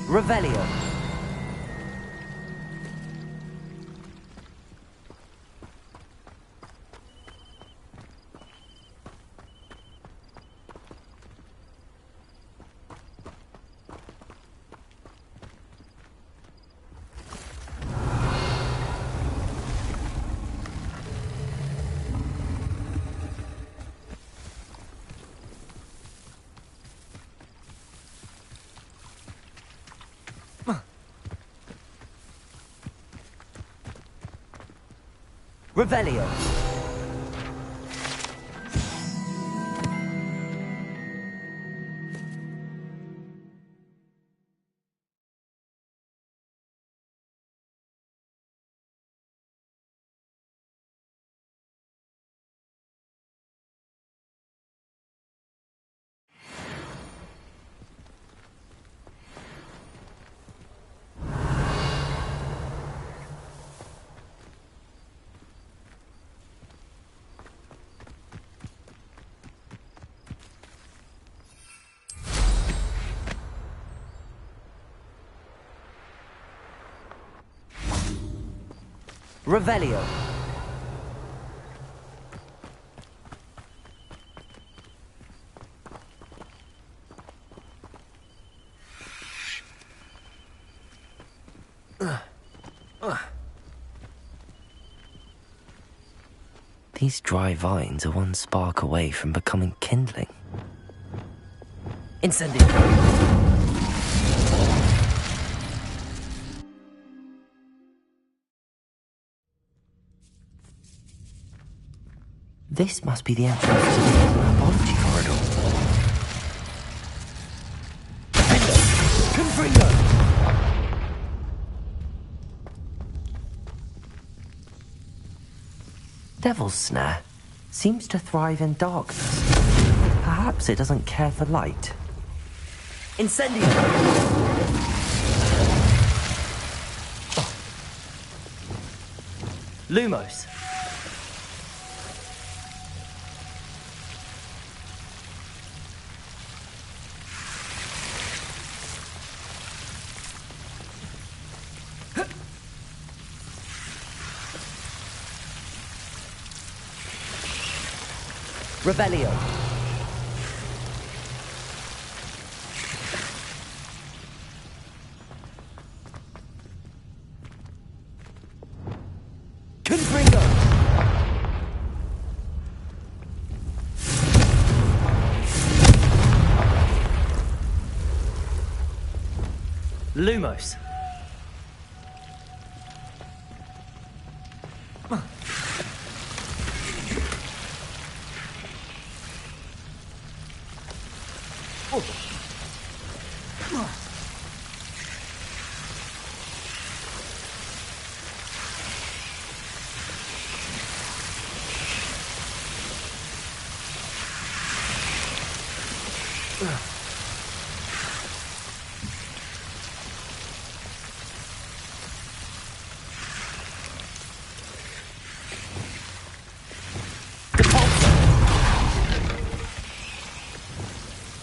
Revelio. Revelio. Revelio. These dry vines are one spark away from becoming kindling. Incendio! This must be the entrance to the hidden herbology corridor. Confringo! Devil's Snare seems to thrive in darkness. Perhaps it doesn't care for light. Incendio! Oh. Lumos. Revelio. Confringo. Lumos.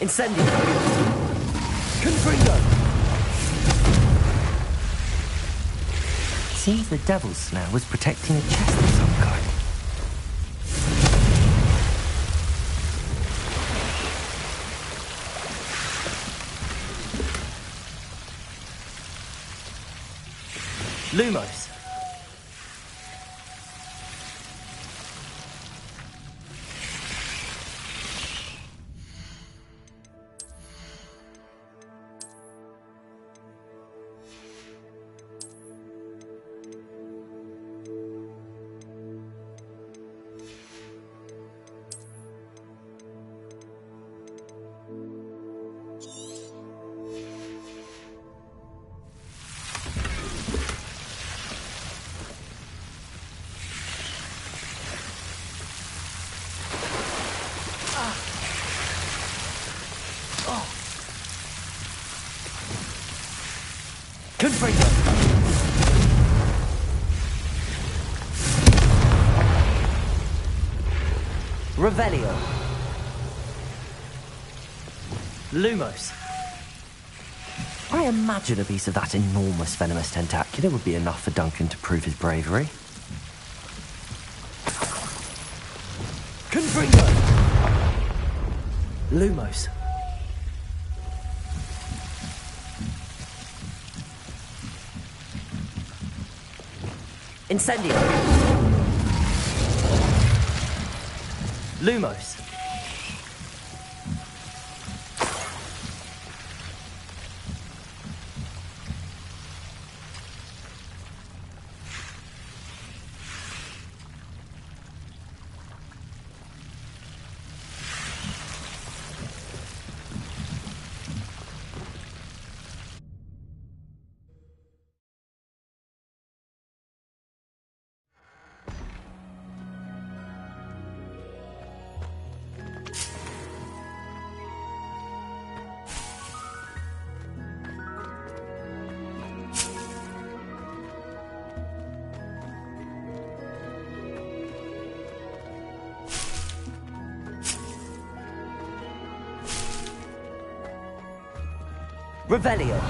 Incendio! Confringo! Seems the Devil's Snare was protecting a chest of some kind. Lumos. Confringo! Revelio. Lumos. I imagine a piece of that enormous venomous tentacula would be enough for Duncan to prove his bravery. Confringo! Lumos. Incendio! Lumos! Revelio.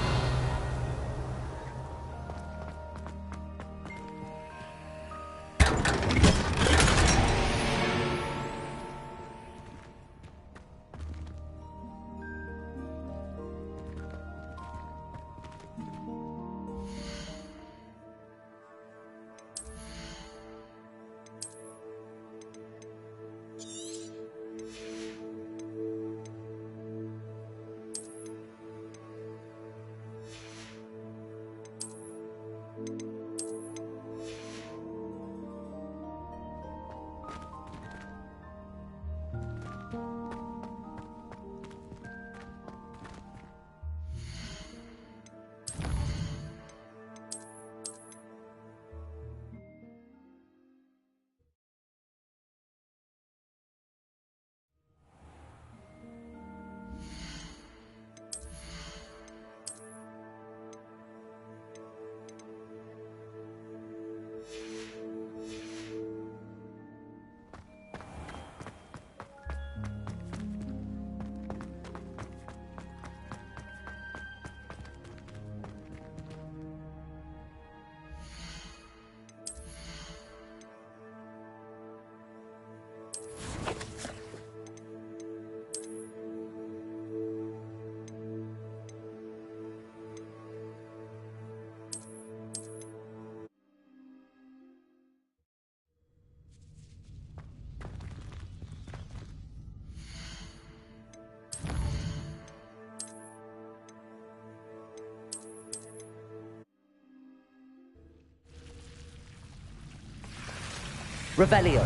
Revelio.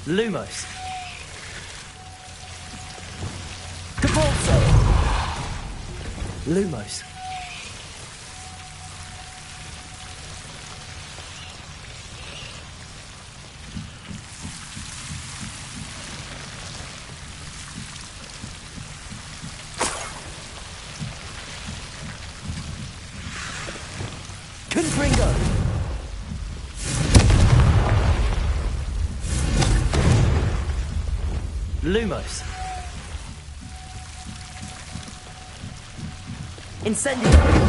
Lumos. Capulso. Lumos. Confringo. Lumos. Incendio.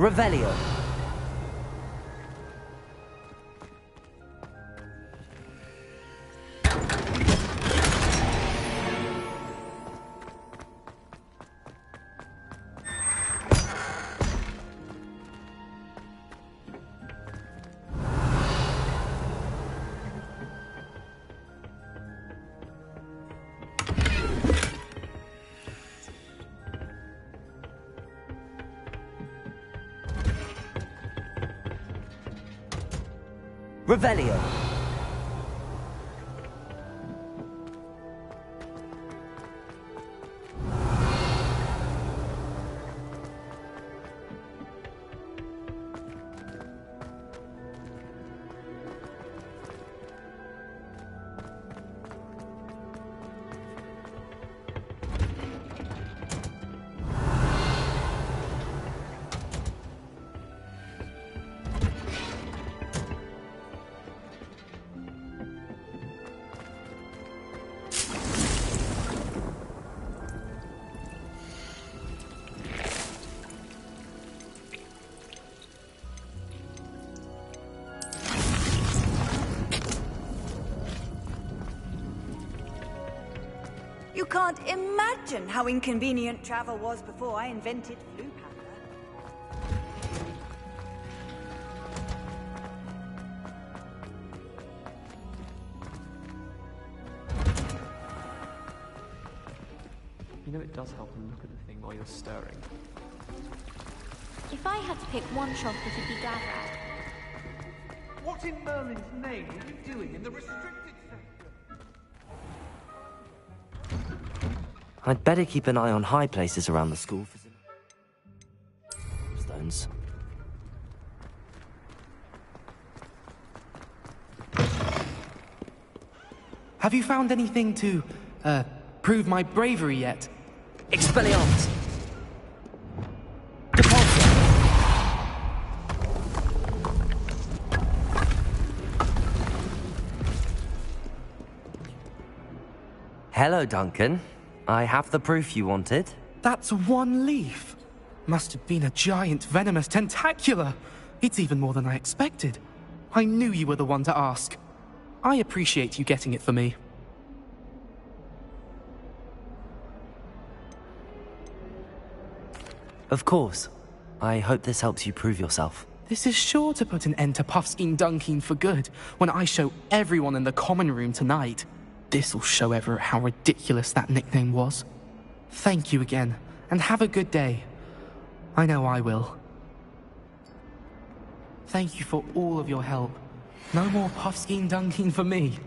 Revelio. Revelio. You can't imagine how inconvenient travel was before I invented Blue Panther. You know, it does help to look at the thing while you're stirring. If I had to pick one shop that would be Gavrad. What in Merlin's name are you doing in the restricted sector? I'd better keep an eye on high places around the school for stones. Have you found anything to, prove my bravery yet? Expelliarmus! Hello, Duncan. I have the proof you wanted. That's one leaf. Must have been a giant venomous tentacula. It's even more than I expected. I knew you were the one to ask. I appreciate you getting it for me. Of course. I hope this helps you prove yourself. This is sure to put an end to Puffskein Dunking for good when I show everyone in the common room tonight. This'll show Everett how ridiculous that nickname was. Thank you again, and have a good day. I know I will. Thank you for all of your help. No more Puffskein Dunking for me.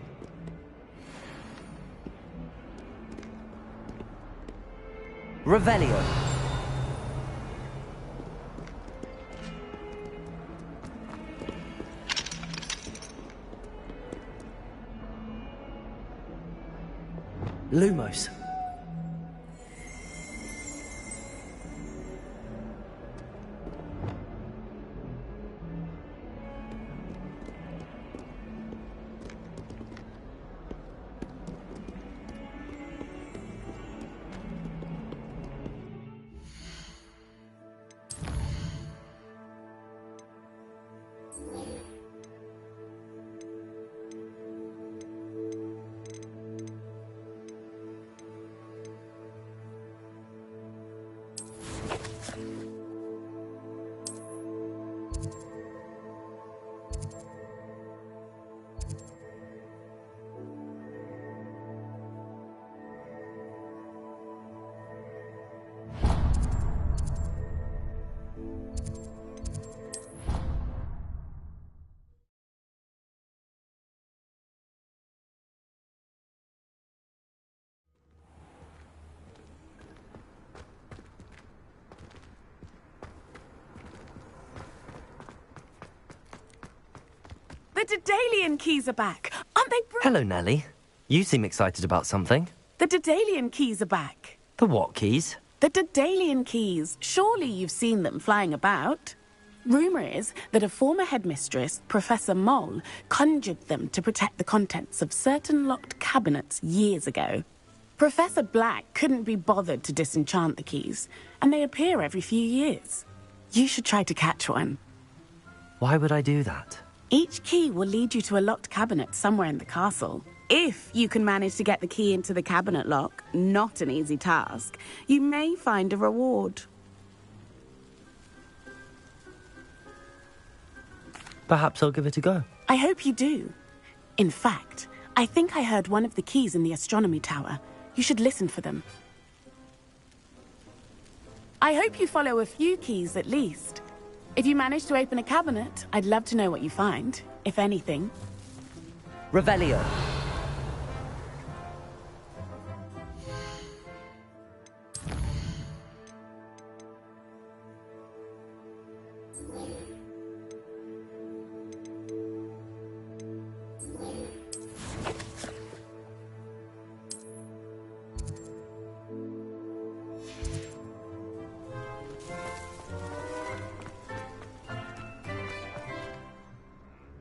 Revelio. Lumos. The Daedalian keys are back. Aren't they Hello, Nellie. You seem excited about something. The Daedalian keys are back. The what keys? The Daedalian keys. Surely you've seen them flying about. Rumour is that a former headmistress, Professor Moll, conjured them to protect the contents of certain locked cabinets years ago. Professor Black couldn't be bothered to disenchant the keys, and they appear every few years. You should try to catch one. Why would I do that? Each key will lead you to a locked cabinet somewhere in the castle. If you can manage to get the key into the cabinet lock, not an easy task, you may find a reward. Perhaps I'll give it a go. I hope you do. In fact, I think I heard one of the keys in the astronomy tower. You should listen for them. I hope you follow a few keys at least. If you manage to open a cabinet, I'd love to know what you find, if anything. Revelio.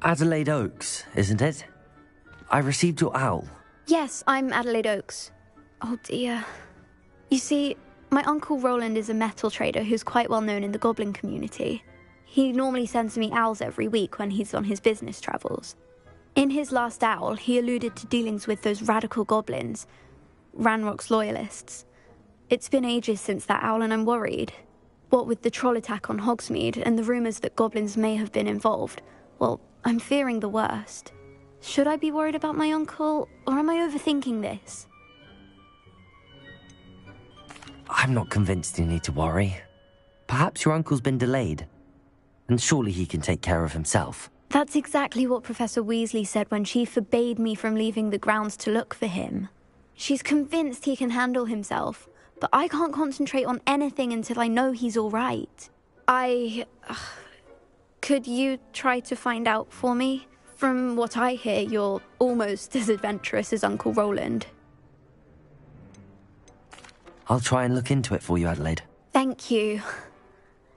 Adelaide Oaks, isn't it? I received your owl. Yes, I'm Adelaide Oaks. Oh dear. You see, my Uncle Roland is a metal trader who's quite well known in the goblin community. He normally sends me owls every week when he's on his business travels. In his last owl, he alluded to dealings with those radical goblins, Ranrock's loyalists. It's been ages since that owl and I'm worried. What with the troll attack on Hogsmeade and the rumours that goblins may have been involved, well, I'm fearing the worst. Should I be worried about my uncle, or am I overthinking this? I'm not convinced you need to worry. Perhaps your uncle's been delayed, and surely he can take care of himself. That's exactly what Professor Weasley said when she forbade me from leaving the grounds to look for him. She's convinced he can handle himself, but I can't concentrate on anything until I know he's all right. Could you try to find out for me? From what I hear, you're almost as adventurous as Uncle Roland. I'll try and look into it for you, Adelaide. Thank you.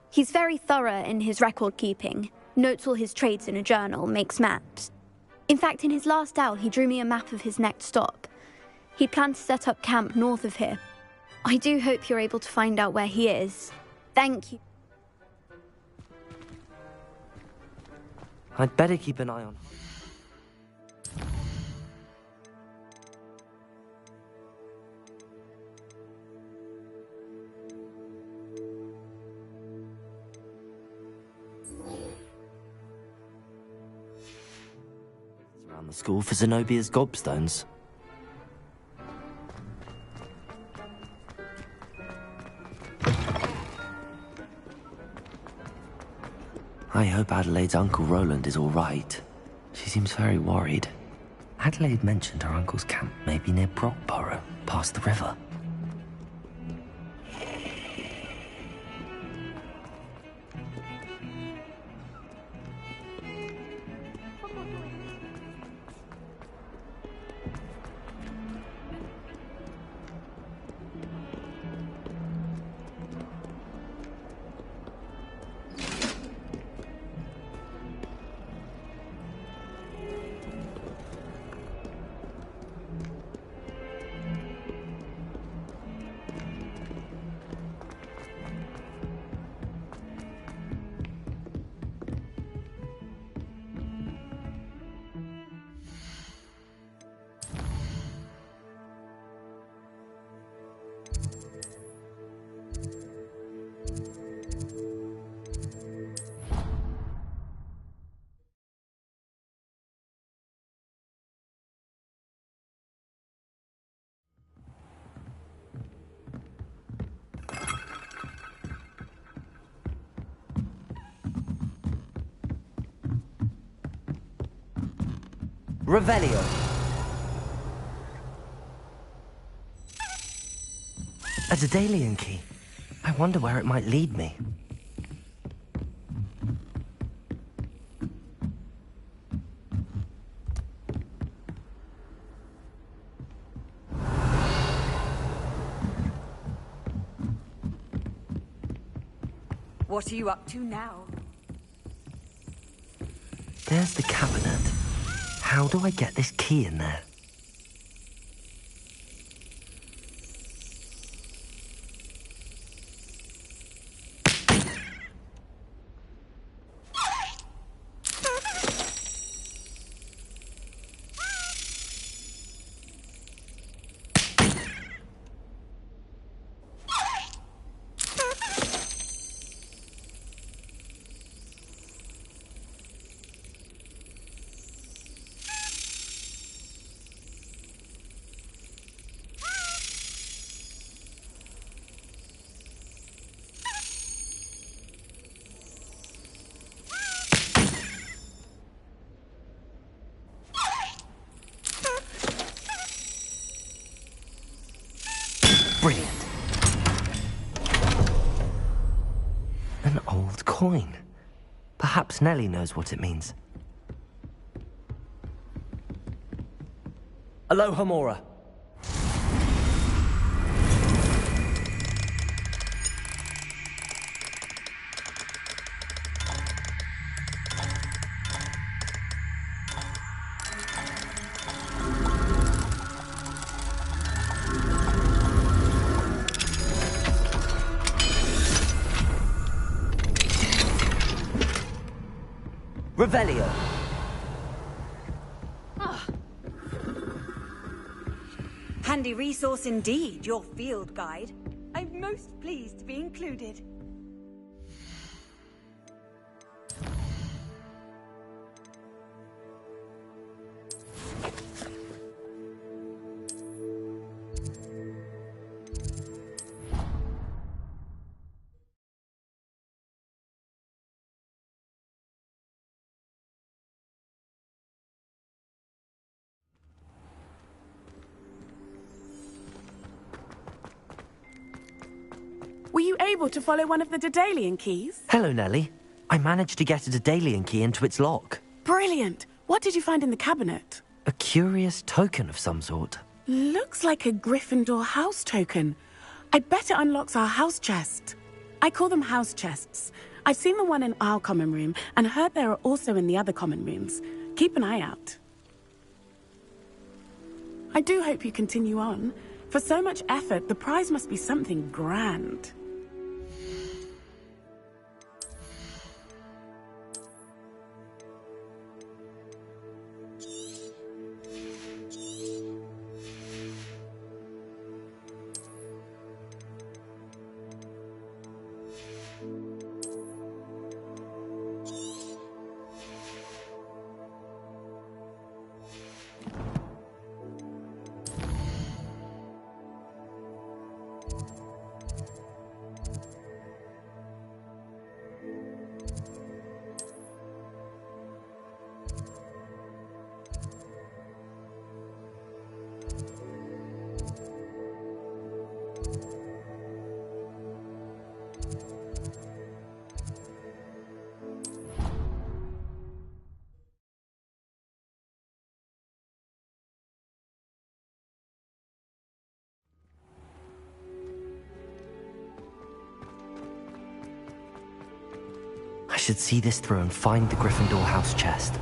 He's very thorough in his record keeping, notes all his trades in a journal, makes maps. In fact, in his last owl, he drew me a map of his next stop. He planned to set up camp north of here. I do hope you're able to find out where he is. Thank you. I'd better keep an eye on. around the school for Zenobia's gobstones. I hope Adelaide's Uncle Roland is all right. She seems very worried. Adelaide mentioned her uncle's camp may be near Brockborough, past the river. Revelio. A Daedalian key. I wonder where it might lead me. What are you up to now? There's the cabinet. How do I get this key in there? Brilliant. An old coin. Perhaps Nellie knows what it means. Aloha Mora. Revelio. Handy resource indeed, your field guide. I'm most pleased to be included. Were you able to follow one of the Daedalian keys? Hello, Nellie. I managed to get a Daedalian key into its lock. Brilliant! What did you find in the cabinet? A curious token of some sort. Looks like a Gryffindor house token. I bet it unlocks our house chest. I call them house chests. I've seen the one in our common room and heard there are also in the other common rooms. Keep an eye out. I do hope you continue on. For so much effort, the prize must be something grand. should see this through and find the Gryffindor house chest.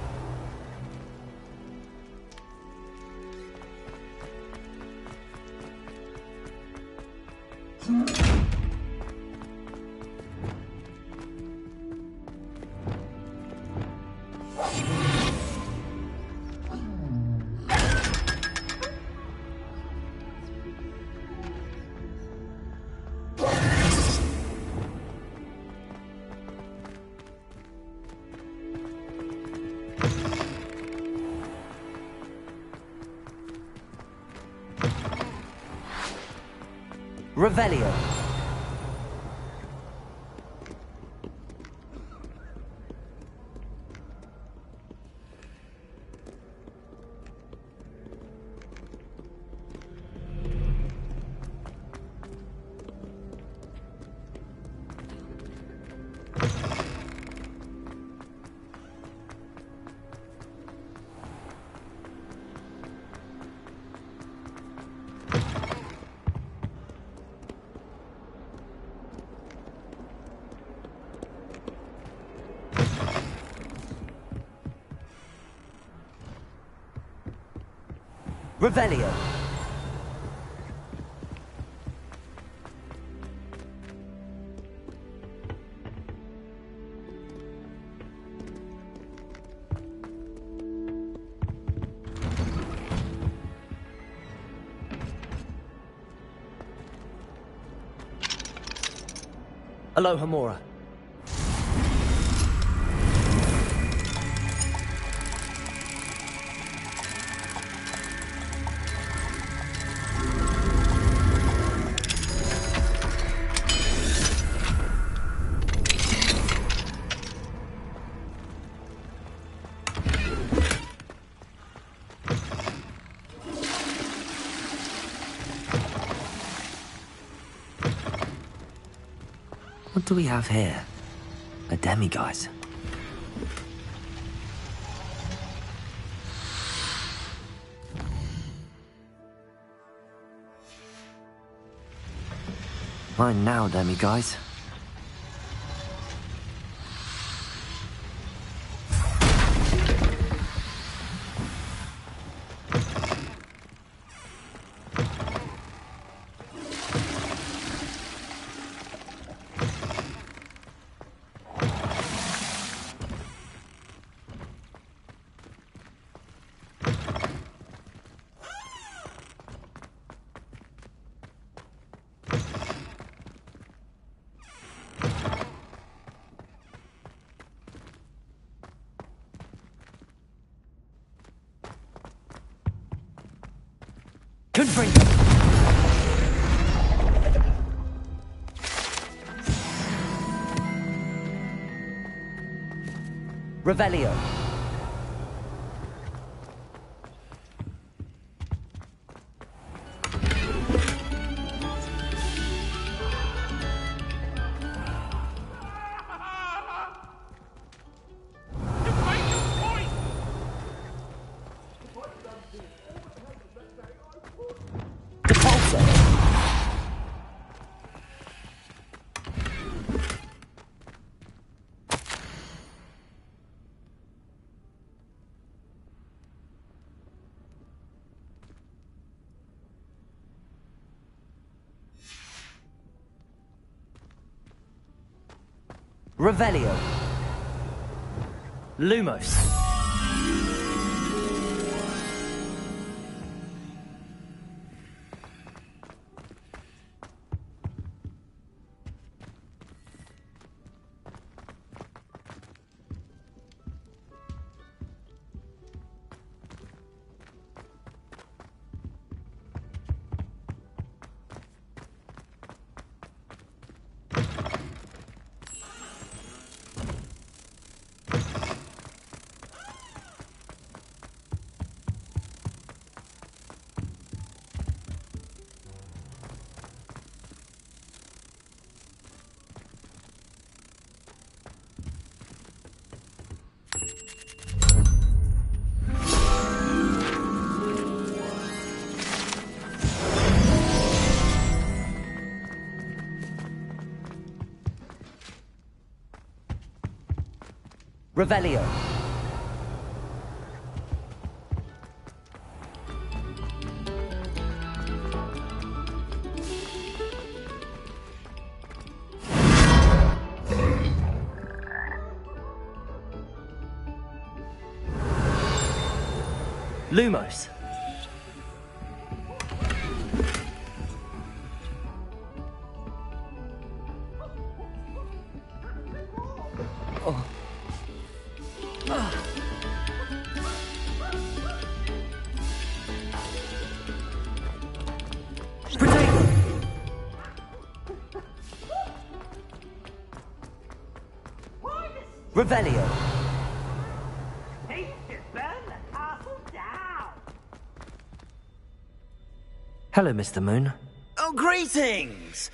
Revelio. Revelio. Aloha Mora. What do we have here? A demiguise. Mine now, demiguise. Good bring. Revelio. Revelio. Lumos. Revelio. Lumos. Oh. Potato. Revelio. Hello, Mr. Moon. Oh, greetings!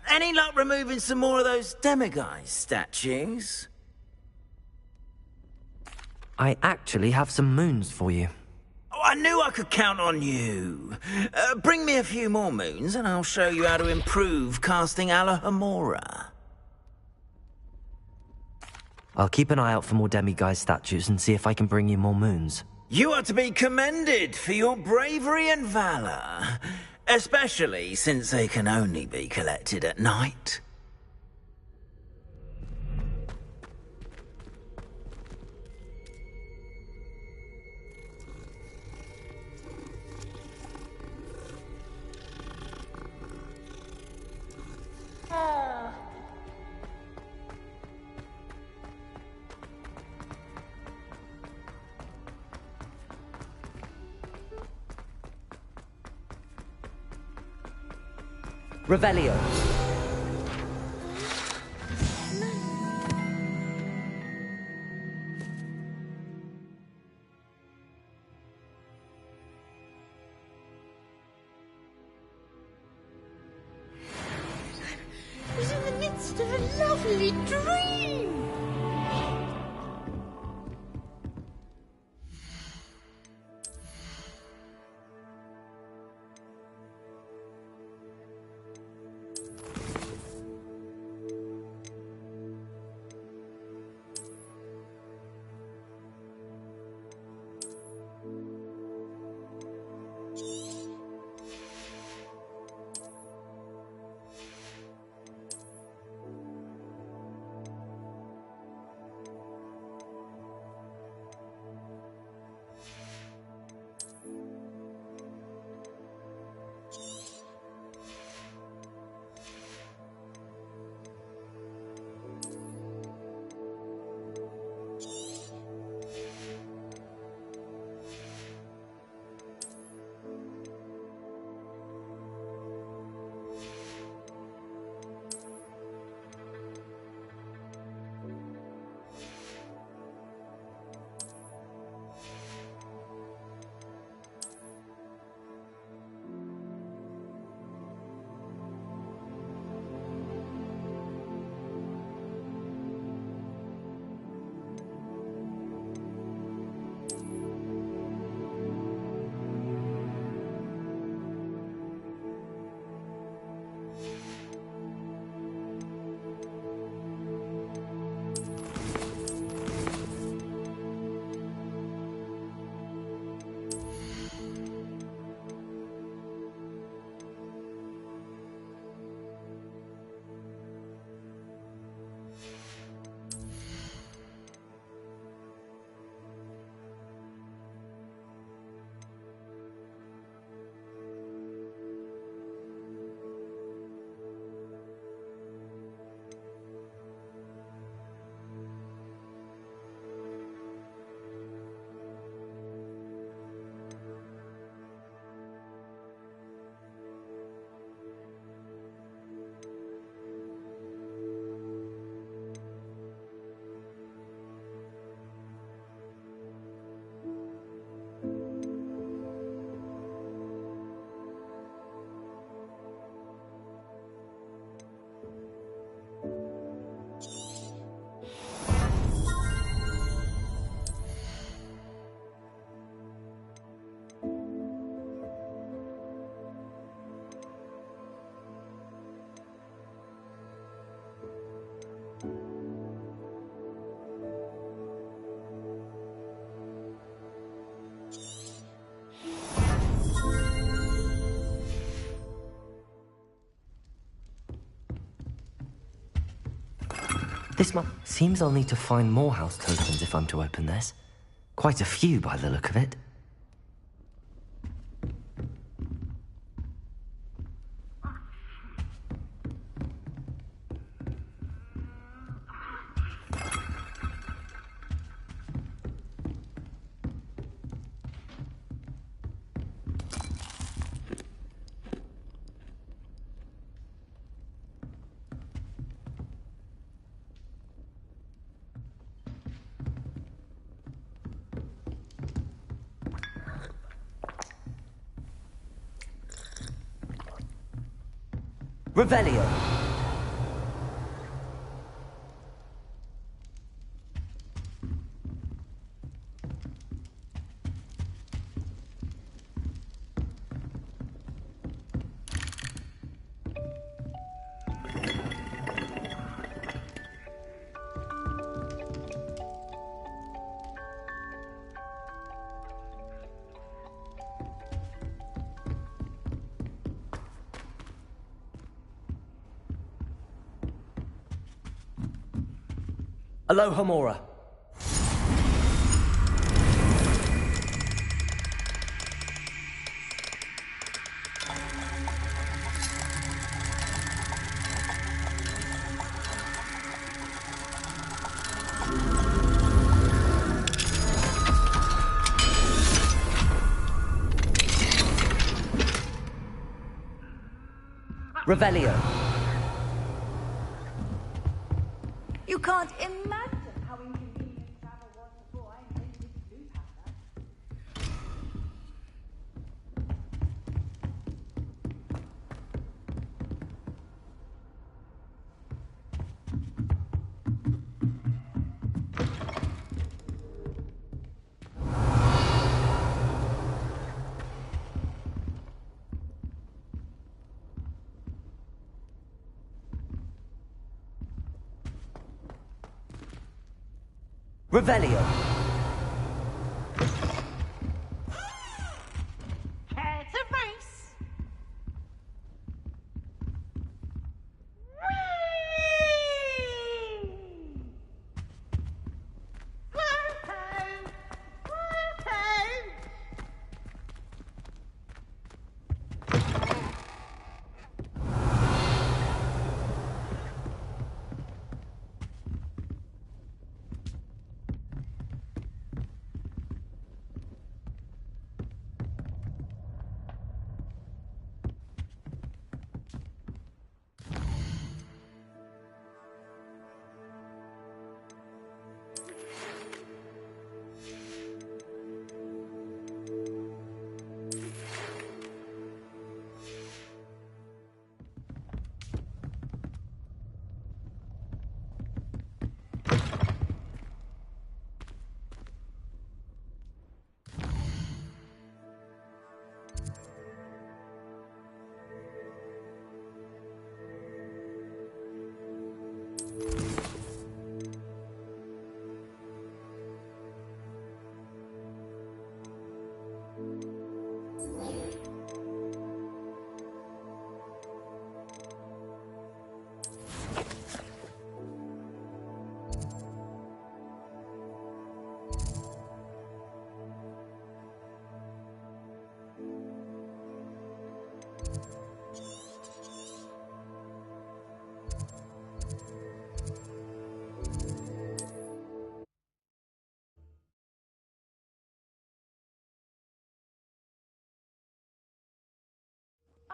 Any luck removing some more of those demiguise statues? I actually have some moons for you. Oh, I knew I could count on you. Bring me a few more moons and I'll show you how to improve casting Alohomora. I'll keep an eye out for more demiguise statues and see if I can bring you more moons. You are to be commended for your bravery and valor. Especially since they can only be collected at night. Revelio. I was in the midst of a lovely dream. This map seems I'll need to find more house tokens if I'm to open this. Quite a few by the look of it. Revelio. Alohomora. Revelio. You can't imagine how inconvenient travel was before I invented blue powder. Revelio. Care to race? Whee! Pluto! Pluto!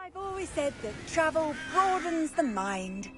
I've always said that travel broadens the mind.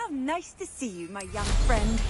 How nice to see you, my young friend.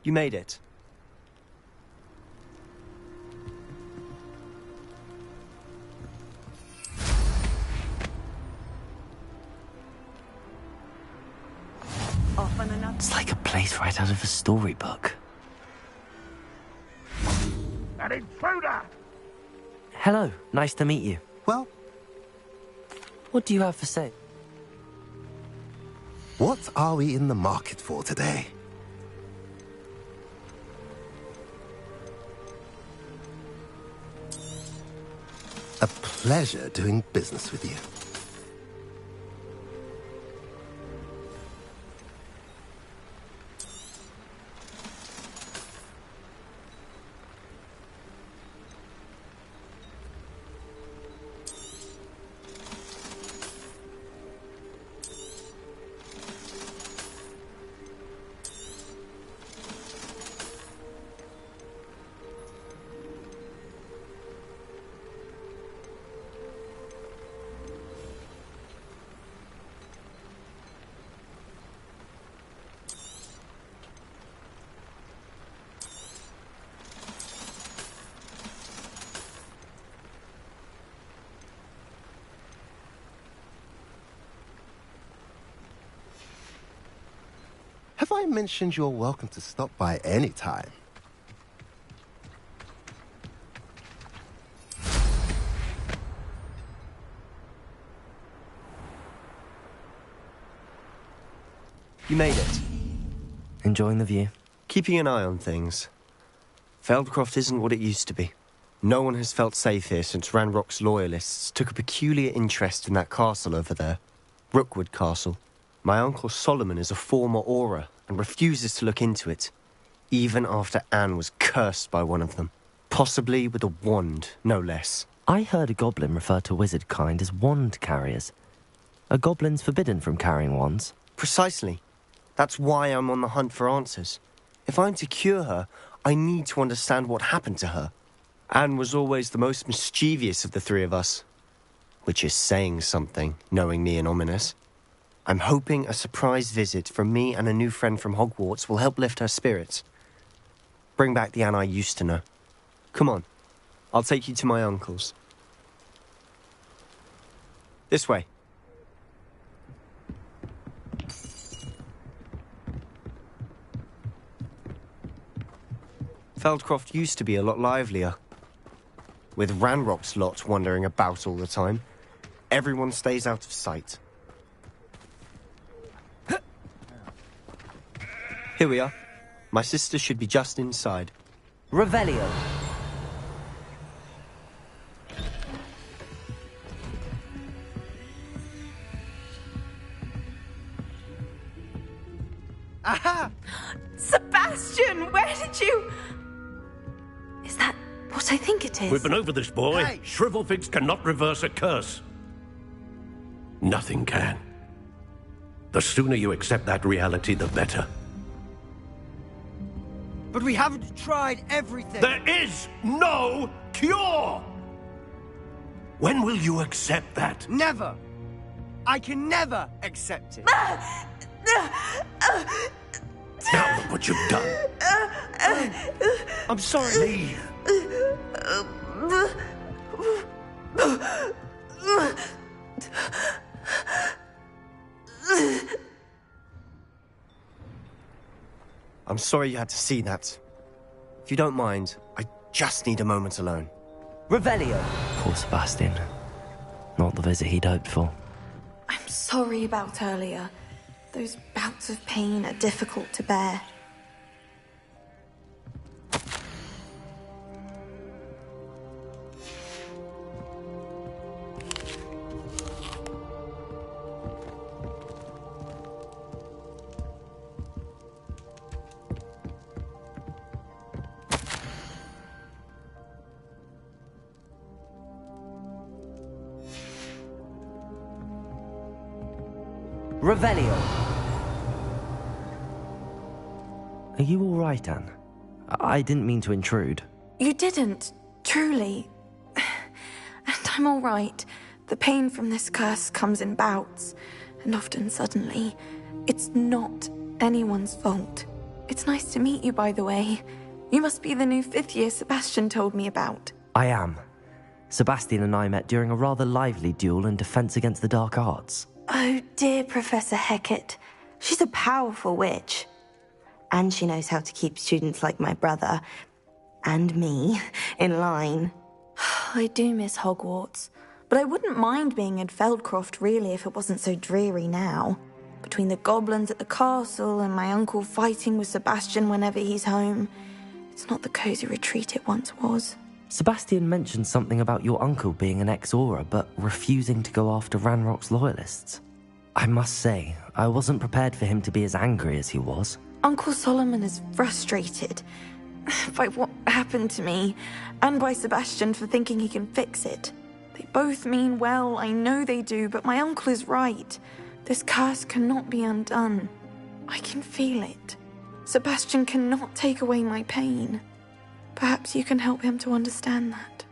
You made it. It's like a place right out of a storybook. An intruder! Hello, nice to meet you. Well, what do you have for sale? What are we in the market for today? A pleasure doing business with you. Have I mentioned you're welcome to stop by any time? You made it. Enjoying the view? Keeping an eye on things. Feldcroft isn't what it used to be. No one has felt safe here since Ranrock's loyalists took a peculiar interest in that castle over there. Rookwood Castle. My uncle Solomon is a former Auror and refuses to look into it, even after Anne was cursed by one of them. Possibly with a wand, no less. I heard a goblin refer to wizard kind as wand carriers. Are goblins forbidden from carrying wands? Precisely. That's why I'm on the hunt for answers. If I'm to cure her, I need to understand what happened to her. Anne was always the most mischievous of the three of us. Which is saying something, knowing me and Ominous. I'm hoping a surprise visit from me and a new friend from Hogwarts will help lift her spirits. Bring back the Anne I used to know. Come on, I'll take you to my uncle's. This way. Feldcroft used to be a lot livelier. With Ranrock's lot wandering about all the time, everyone stays out of sight. Here we are. My sister should be just inside. Revelio. Aha! Sebastian, where did you... Is that what I think it is? We've been over this, boy. Hey. Shrivelfigs cannot reverse a curse. Nothing can. The sooner you accept that reality, the better. But we haven't tried everything. There is no cure! When will you accept that? Never. I can never accept it. Now look what you've done. I'm sorry. Leave. I'm sorry you had to see that. If you don't mind, I just need a moment alone. Revelio. Poor Sebastian. Not the visit he'd hoped for. I'm sorry about earlier. Those bouts of pain are difficult to bear. Revelio. Are you all right, Anne? I didn't mean to intrude. You didn't, truly. And I'm all right. The pain from this curse comes in bouts, and often suddenly. It's not anyone's fault. It's nice to meet you, by the way. You must be the new 5th year Sebastian told me about. I am. Sebastian and I met during a rather lively duel in Defense Against the Dark Arts. Oh dear, Professor Hecat. She's a powerful witch. And she knows how to keep students like my brother, and me, in line. I do miss Hogwarts, but I wouldn't mind being in Feldcroft really if it wasn't so dreary now. Between the goblins at the castle and my uncle fighting with Sebastian whenever he's home, it's not the cosy retreat it once was. Sebastian mentioned something about your uncle being an ex-Auror, but refusing to go after Ranrock's loyalists. I must say, I wasn't prepared for him to be as angry as he was. Uncle Solomon is frustrated by what happened to me, and by Sebastian for thinking he can fix it. They both mean well, I know they do, but my uncle is right. This curse cannot be undone. I can feel it. Sebastian cannot take away my pain. Perhaps you can help him to understand that.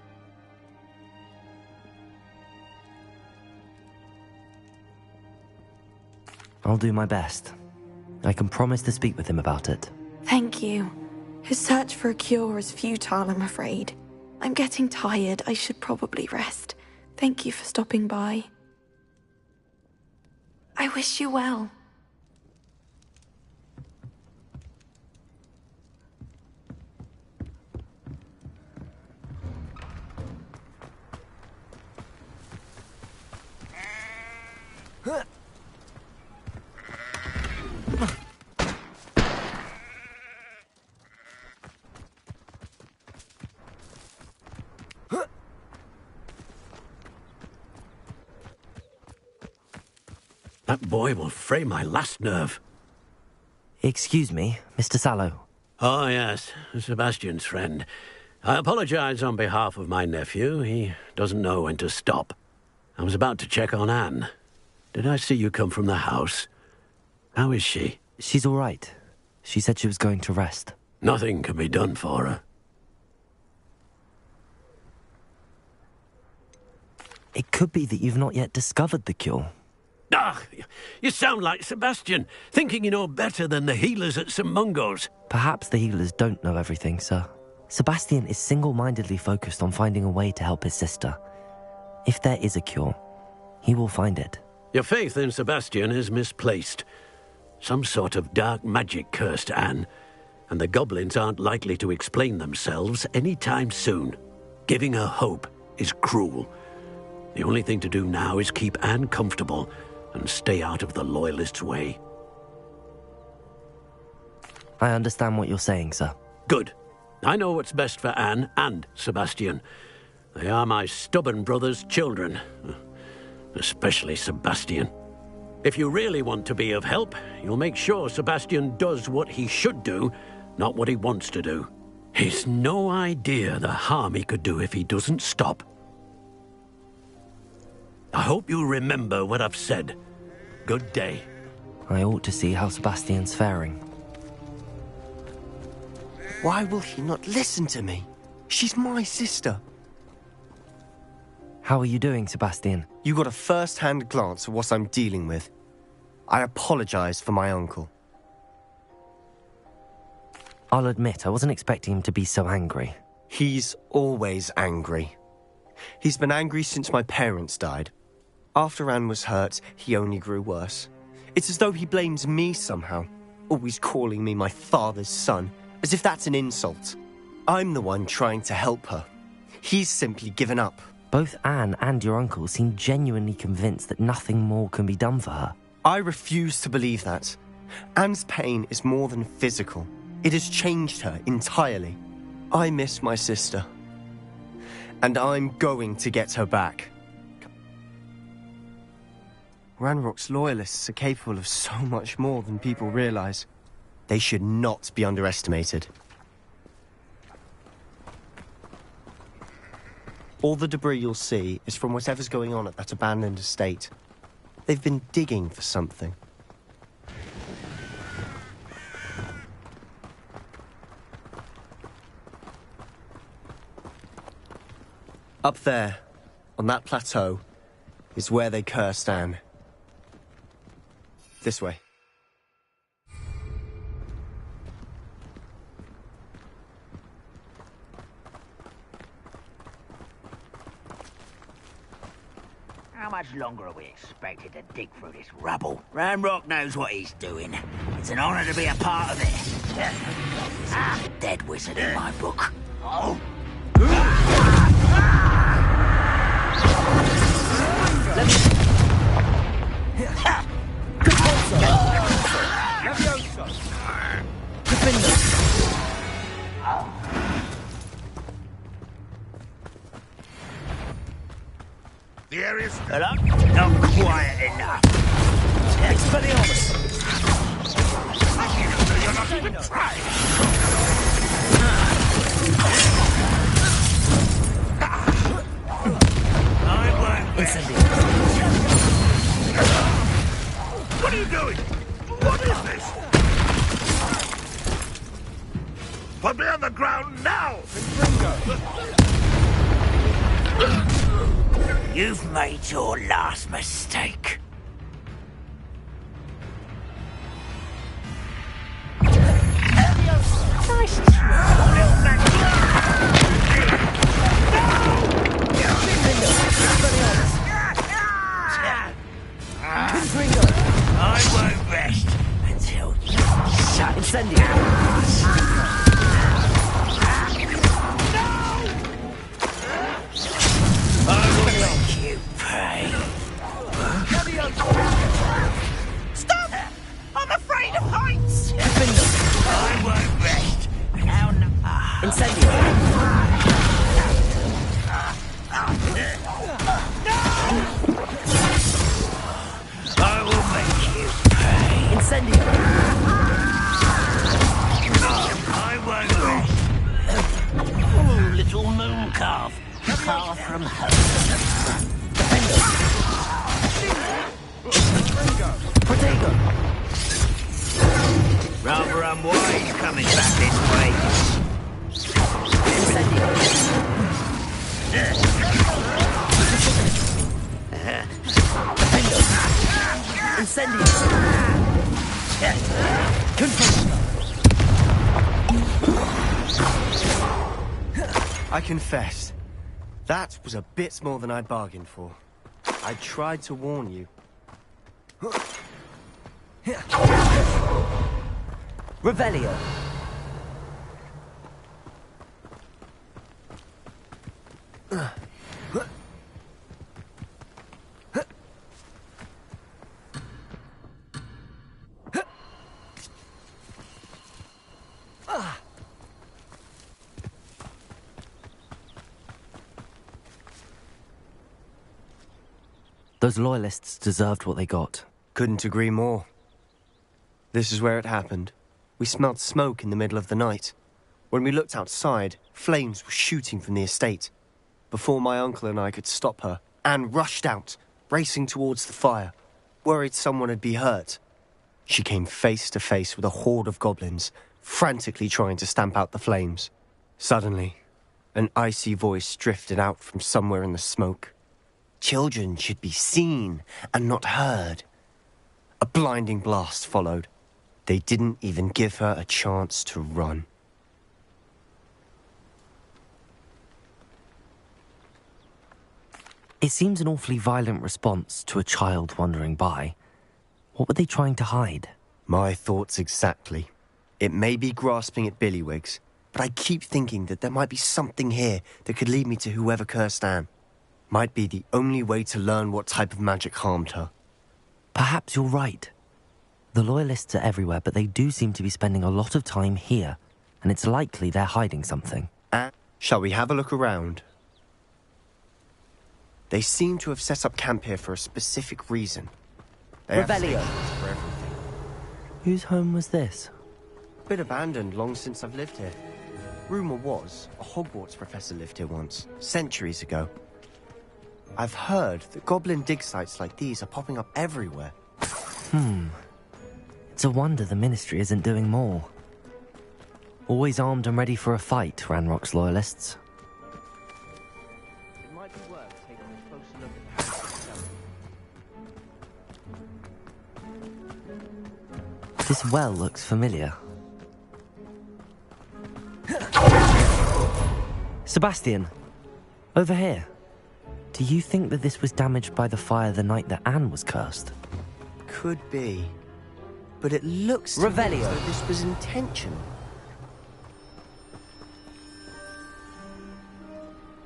I'll do my best. I can promise to speak with him about it. Thank you. His search for a cure is futile, I'm afraid. I'm getting tired. I should probably rest. Thank you for stopping by. I wish you well. That boy will fray my last nerve. Excuse me, Mr. Sallow. Oh, yes, Sebastian's friend. I apologize on behalf of my nephew. He doesn't know when to stop. I was about to check on Anne. Did I see you come from the house? How is she? She's all right. She said she was going to rest. Nothing can be done for her. It could be that you've not yet discovered the cure. Ah, you sound like Sebastian, thinking you know better than the healers at St. Mungo's. Perhaps the healers don't know everything, sir. Sebastian is single-mindedly focused on finding a way to help his sister. If there is a cure, he will find it. Your faith in Sebastian is misplaced. Some sort of dark magic cursed Anne, and the goblins aren't likely to explain themselves anytime soon. Giving her hope is cruel. The only thing to do now is keep Anne comfortable and stay out of the Loyalists' way. I understand what you're saying, sir. Good. I know what's best for Anne and Sebastian. They are my stubborn brother's children. Especially Sebastian. If you really want to be of help, you'll make sure Sebastian does what he should do, not what he wants to do. He's no idea the harm he could do if he doesn't stop. I hope you remember what I've said. Good day. I ought to see how Sebastian's faring. Why will he not listen to me? She's my sister. How are you doing, Sebastian? You got a first-hand glance at what I'm dealing with. I apologize for my uncle. I'll admit, I wasn't expecting him to be so angry. He's always angry. He's been angry since my parents died. After Anne was hurt, he only grew worse. It's as though he blames me somehow, always calling me my father's son, as if that's an insult. I'm the one trying to help her. He's simply given up. Both Anne and your uncle seem genuinely convinced that nothing more can be done for her. I refuse to believe that. Anne's pain is more than physical. It has changed her entirely. I miss my sister. And I'm going to get her back. Ranrock's loyalists are capable of so much more than people realize. They should not be underestimated. All the debris you'll see is from whatever's going on at that abandoned estate. They've been digging for something. Up there, on that plateau, is where they cursed Anne. This way. How much longer are we expected to dig through this rubble? Ranrock knows what he's doing. It's an honor to be a part of it. Dead wizard in my book. Oh. The area's... Hello? Not quiet enough. Expelliarmus! You're not even trying! I won't What are you doing? What is this? Put me on the ground now! You've made your last mistake. Nice I won't rest until you shut I will make you pay. Stop! I'm afraid of heights! I won't rest. Now, I will make you pay. I won't rest. Oh, little moon calf. Far from home. Rather unwise coming back this way. I confess, that was a bit more than I'd bargained for. I tried to warn you. Revelio. Those loyalists deserved what they got. Couldn't agree more. This is where it happened. We smelled smoke in the middle of the night. When we looked outside, flames were shooting from the estate. Before my uncle and I could stop her, Anne rushed out, racing towards the fire, worried someone had been hurt. She came face to face with a horde of goblins, frantically trying to stamp out the flames. Suddenly, an icy voice drifted out from somewhere in the smoke. Children should be seen and not heard. A blinding blast followed. They didn't even give her a chance to run. It seems an awfully violent response to a child wandering by. What were they trying to hide? My thoughts exactly. It may be grasping at Billywigs, but I keep thinking that there might be something here that could lead me to whoever cursed Anne. Might be the only way to learn what type of magic harmed her. Perhaps you're right. The loyalists are everywhere, but they do seem to be spending a lot of time here, and it's likely they're hiding something. Shall we have a look around? They seem to have set up camp here for a specific reason. Revelio. Whose home was this? Been abandoned long since I've lived here. Rumour was, a Hogwarts professor lived here once, centuries ago. I've heard that goblin dig sites like these are popping up everywhere. It's a wonder the Ministry isn't doing more. Always armed and ready for a fight, Ranrock's loyalists. It might be worth taking a closer look at the house itself. This well looks familiar. Sebastian, over here. Do you think that this was damaged by the fire the night that Anne was cursed? Could be. But it looks to me Revelio. as though this was intentional.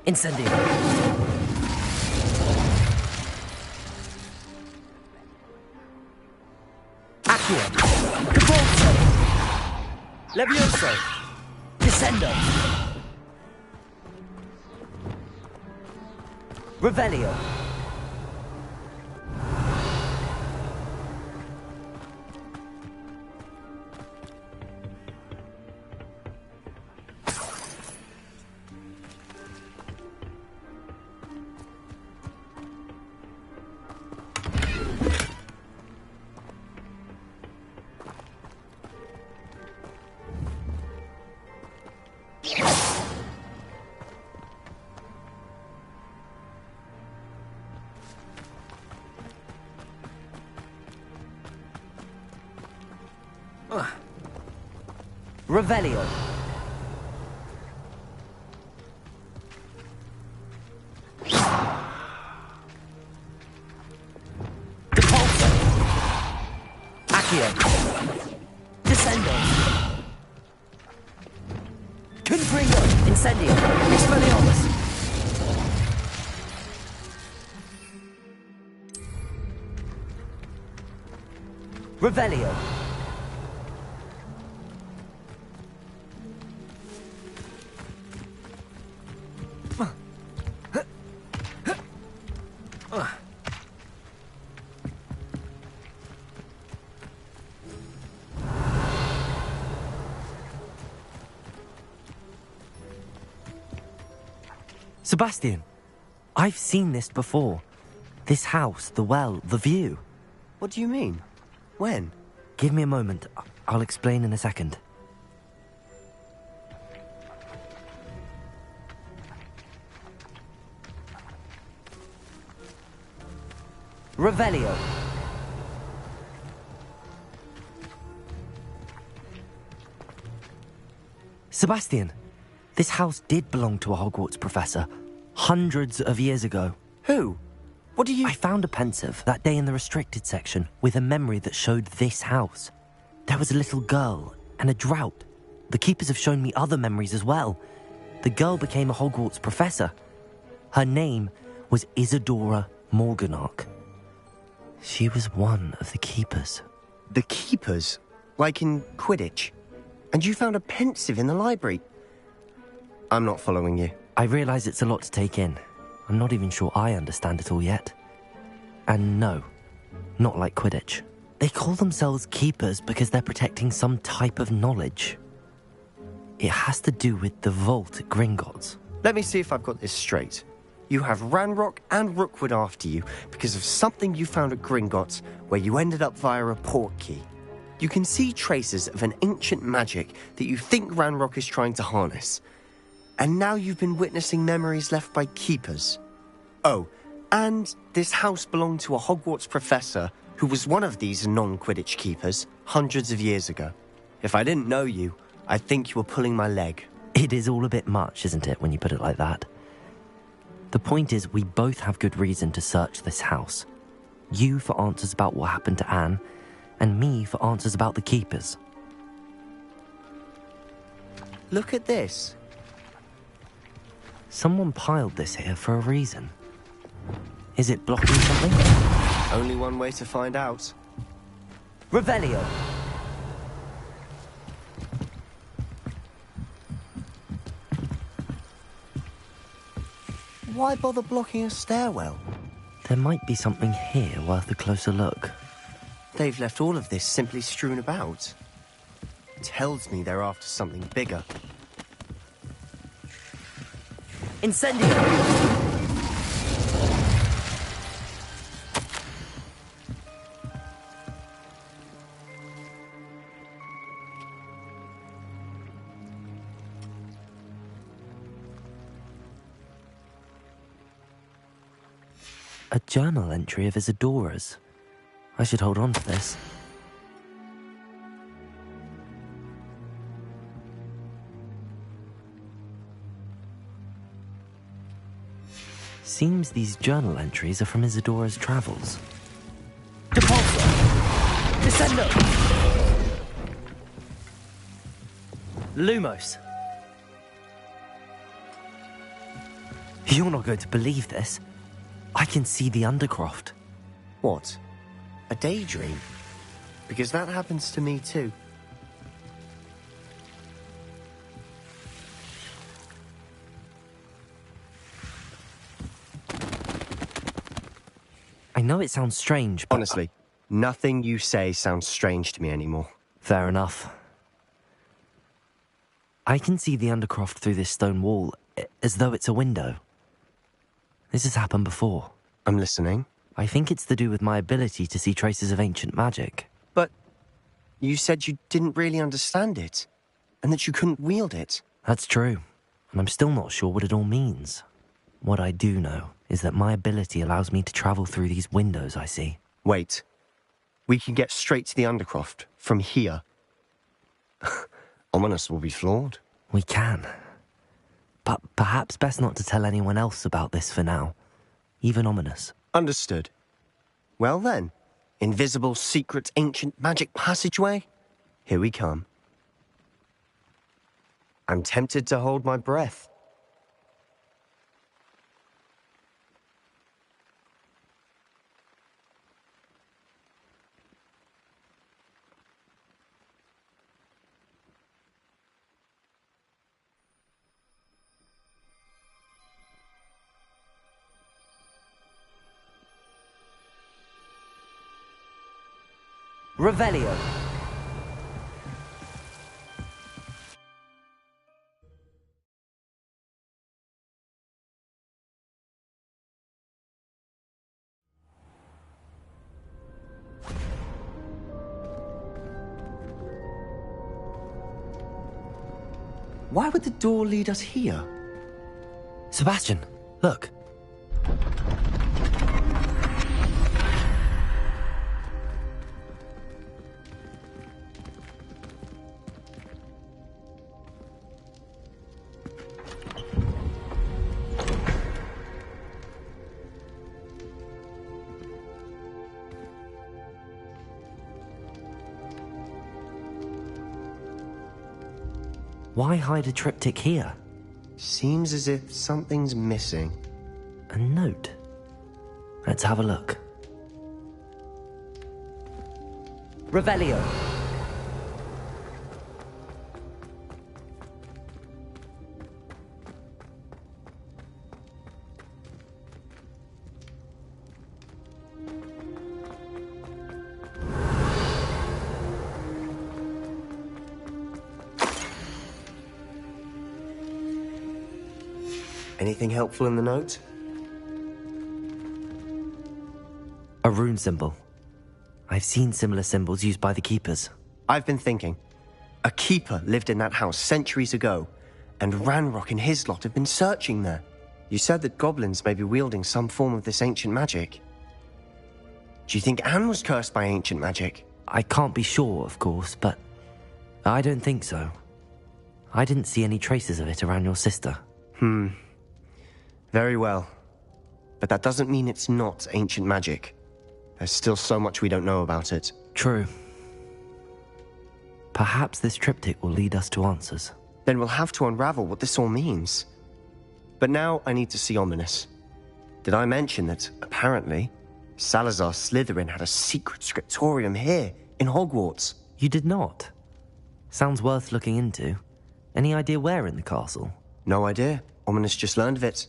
Incendio. Accio. Cavolso. Levioso. Descendo. Revelio. Revelio. Depulso. Accio. Descendo. Confringo. Incendio. Expelliarmus. Revelio. Sebastian, I've seen this before. This house, the well, the view. What do you mean? When? Give me a moment. I'll explain in a second. Revelio. Sebastian, this house did belong to a Hogwarts professor, hundreds of years ago. Who? What do you... I found a pensive that day in the restricted section with a memory that showed this house. There was a little girl and a drought. The keepers have shown me other memories as well. The girl became a Hogwarts professor. Her name was Isadora Morganach. She was one of the keepers. The keepers? Like in Quidditch? And you found a pensive in the library? I'm not following you. I realise it's a lot to take in. I'm not even sure I understand it all yet. And no, not like Quidditch. They call themselves keepers because they're protecting some type of knowledge. It has to do with the vault at Gringotts. Let me see if I've got this straight. You have Ranrock and Rookwood after you because of something you found at Gringotts where you ended up via a portkey. You can see traces of an ancient magic that you think Ranrock is trying to harness. And now you've been witnessing memories left by keepers. Oh, and this house belonged to a Hogwarts professor who was one of these non-Quidditch keepers hundreds of years ago. If I didn't know you, I'd think you were pulling my leg. It is all a bit much, isn't it, when you put it like that? The point is, we both have good reason to search this house. You for answers about what happened to Anne, and me for answers about the keepers. Look at this. Someone piled this here for a reason. Is it blocking something? Only one way to find out. Revelio. Why bother blocking a stairwell? There might be something here worth a closer look. They've left all of this simply strewn about. Tells me they're after something bigger. Incendio! A journal entry of Isadora's. I should hold on to this. Seems these journal entries are from Isadora's travels. Descendo! Lumos. You're not going to believe this. I can see the Undercroft. What? A daydream? Because that happens to me too. I know it sounds strange, but... Honestly, nothing you say sounds strange to me anymore. Fair enough. I can see the Undercroft through this stone wall, as though it's a window. This has happened before. I'm listening. I think it's to do with my ability to see traces of ancient magic. But you said you didn't really understand it, and that you couldn't wield it. That's true, and I'm still not sure what it all means. What I do know is that my ability allows me to travel through these windows I see. Wait. We can get straight to the Undercroft from here. Ominous will be flawed. We can. But perhaps best not to tell anyone else about this for now. Even Ominous. Understood. Well then, invisible, secret, ancient magic passageway? Here we come. I'm tempted to hold my breath. Revelio. Why would the door lead us here? Sebastian, look. Why hide a triptych here? Seems as if something's missing. A note? Let's have a look. Revelio. Anything helpful in the note? A rune symbol. I've seen similar symbols used by the keepers. I've been thinking. A keeper lived in that house centuries ago, and Ranrock and his lot have been searching there. You said that goblins may be wielding some form of this ancient magic. Do you think Anne was cursed by ancient magic? I can't be sure, of course, but I don't think so. I didn't see any traces of it around your sister. Very well. But that doesn't mean it's not ancient magic. There's still so much we don't know about it. True. Perhaps this triptych will lead us to answers. Then we'll have to unravel what this all means. But now I need to see Ominous. Did I mention that, apparently, Salazar Slytherin had a secret scriptorium here, in Hogwarts? You did not? Sounds worth looking into. Any idea where in the castle? No idea. Ominous just learned of it.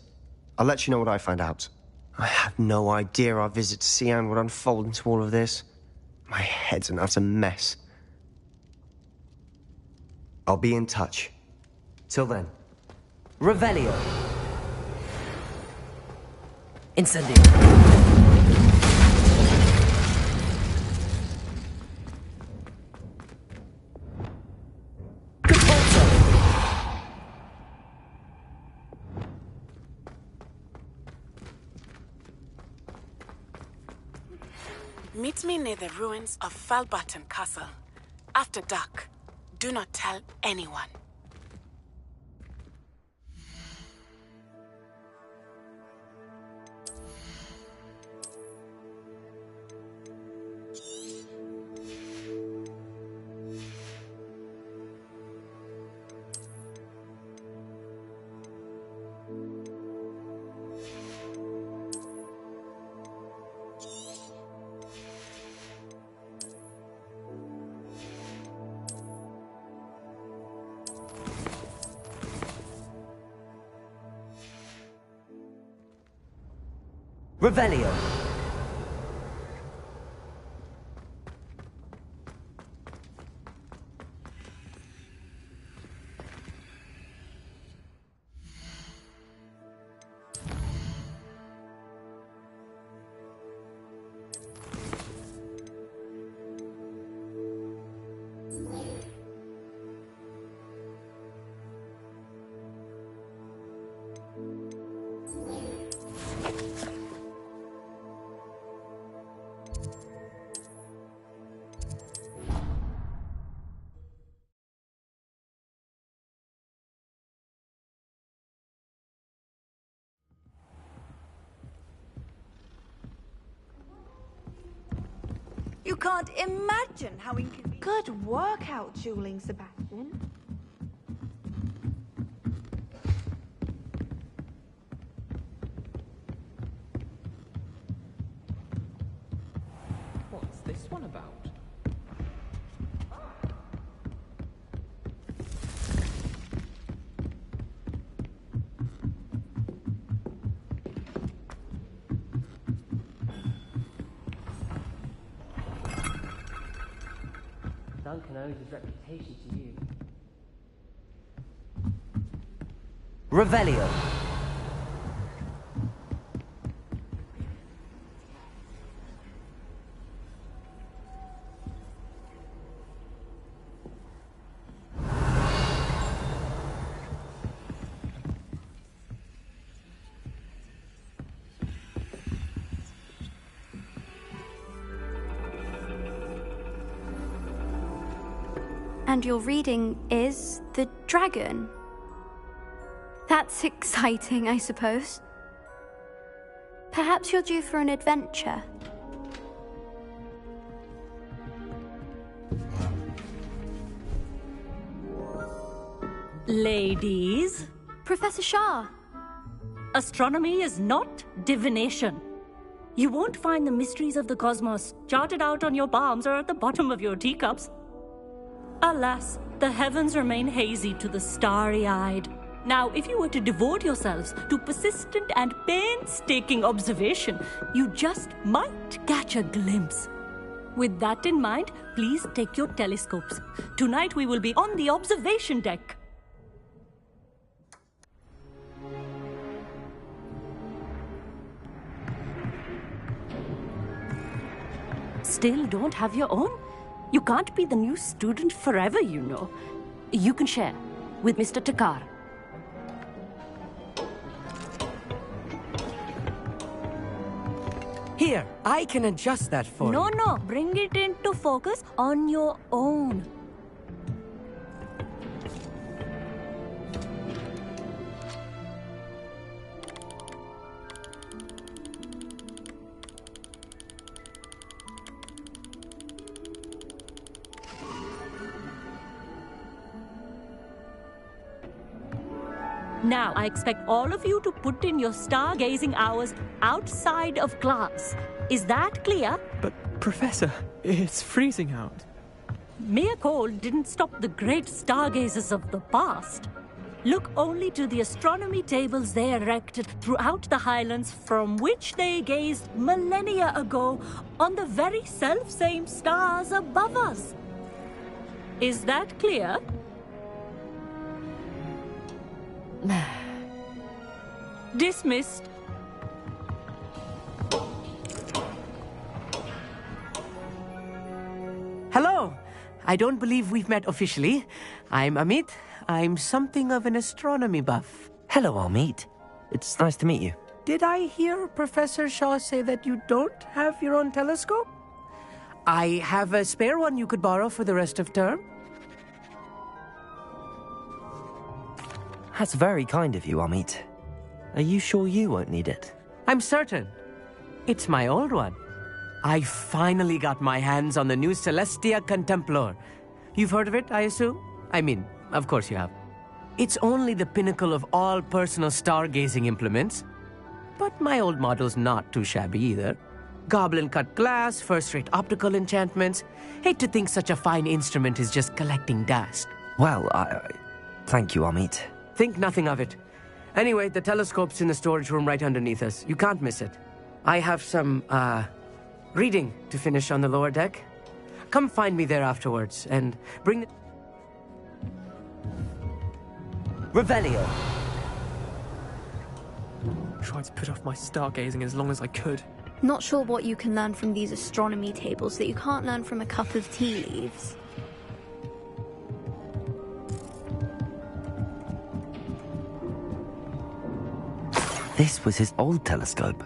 I'll let you know what I find out. I had no idea our visit to Cian would unfold into all of this. My head's an utter mess. I'll be in touch. Till then. Revelio. Incendio. Meet me near the ruins of Falbaton Castle. After dark. Do not tell anyone. Revelio. You can't imagine how inconvenient. Good work out dueling, Sebastian. What's this one about? Duncan owes his reputation to you. Revelio. And your reading is The Dragon. That's exciting, I suppose. Perhaps you're due for an adventure. Ladies. Professor Shah. Astronomy is not divination. You won't find the mysteries of the cosmos charted out on your palms or at the bottom of your teacups. Alas, the heavens remain hazy to the starry-eyed. Now, if you were to devote yourselves to persistent and painstaking observation, you just might catch a glimpse. With that in mind, please take your telescopes. Tonight we will be on the observation deck. Still don't have your own? You can't be the new student forever, you know. You can share with Mr. Takar. Here, I can adjust that for you. No, bring it into focus on your own. Now, I expect all of you to put in your stargazing hours outside of class. Is that clear? But, Professor, it's freezing out. Mere cold didn't stop the great stargazers of the past. Look only to the astronomy tables they erected throughout the Highlands from which they gazed millennia ago on the very self-same stars above us. Is that clear? Dismissed. Hello. I don't believe we've met officially. I'm Amit. I'm something of an astronomy buff. Hello, Amit. It's nice to meet you. Did I hear Professor Shaw say that you don't have your own telescope? I have a spare one you could borrow for the rest of term. That's very kind of you, Amit. Are you sure you won't need it? I'm certain. It's my old one. I finally got my hands on the new Celestia Contemplor. You've heard of it, I assume? I mean, of course you have. It's only the pinnacle of all personal stargazing implements. But my old model's not too shabby either. Goblin-cut glass, first-rate optical enchantments. Hate to think such a fine instrument is just collecting dust. Well, thank you, Amit. Think nothing of it. Anyway, the telescope's in the storage room right underneath us. You can't miss it. I have some, reading to finish on the lower deck. Come find me there afterwards, and bring the... Revelio. Tried to put off my stargazing as long as I could. Not sure what you can learn from these astronomy tables that you can't learn from a cup of tea leaves. This was his old telescope.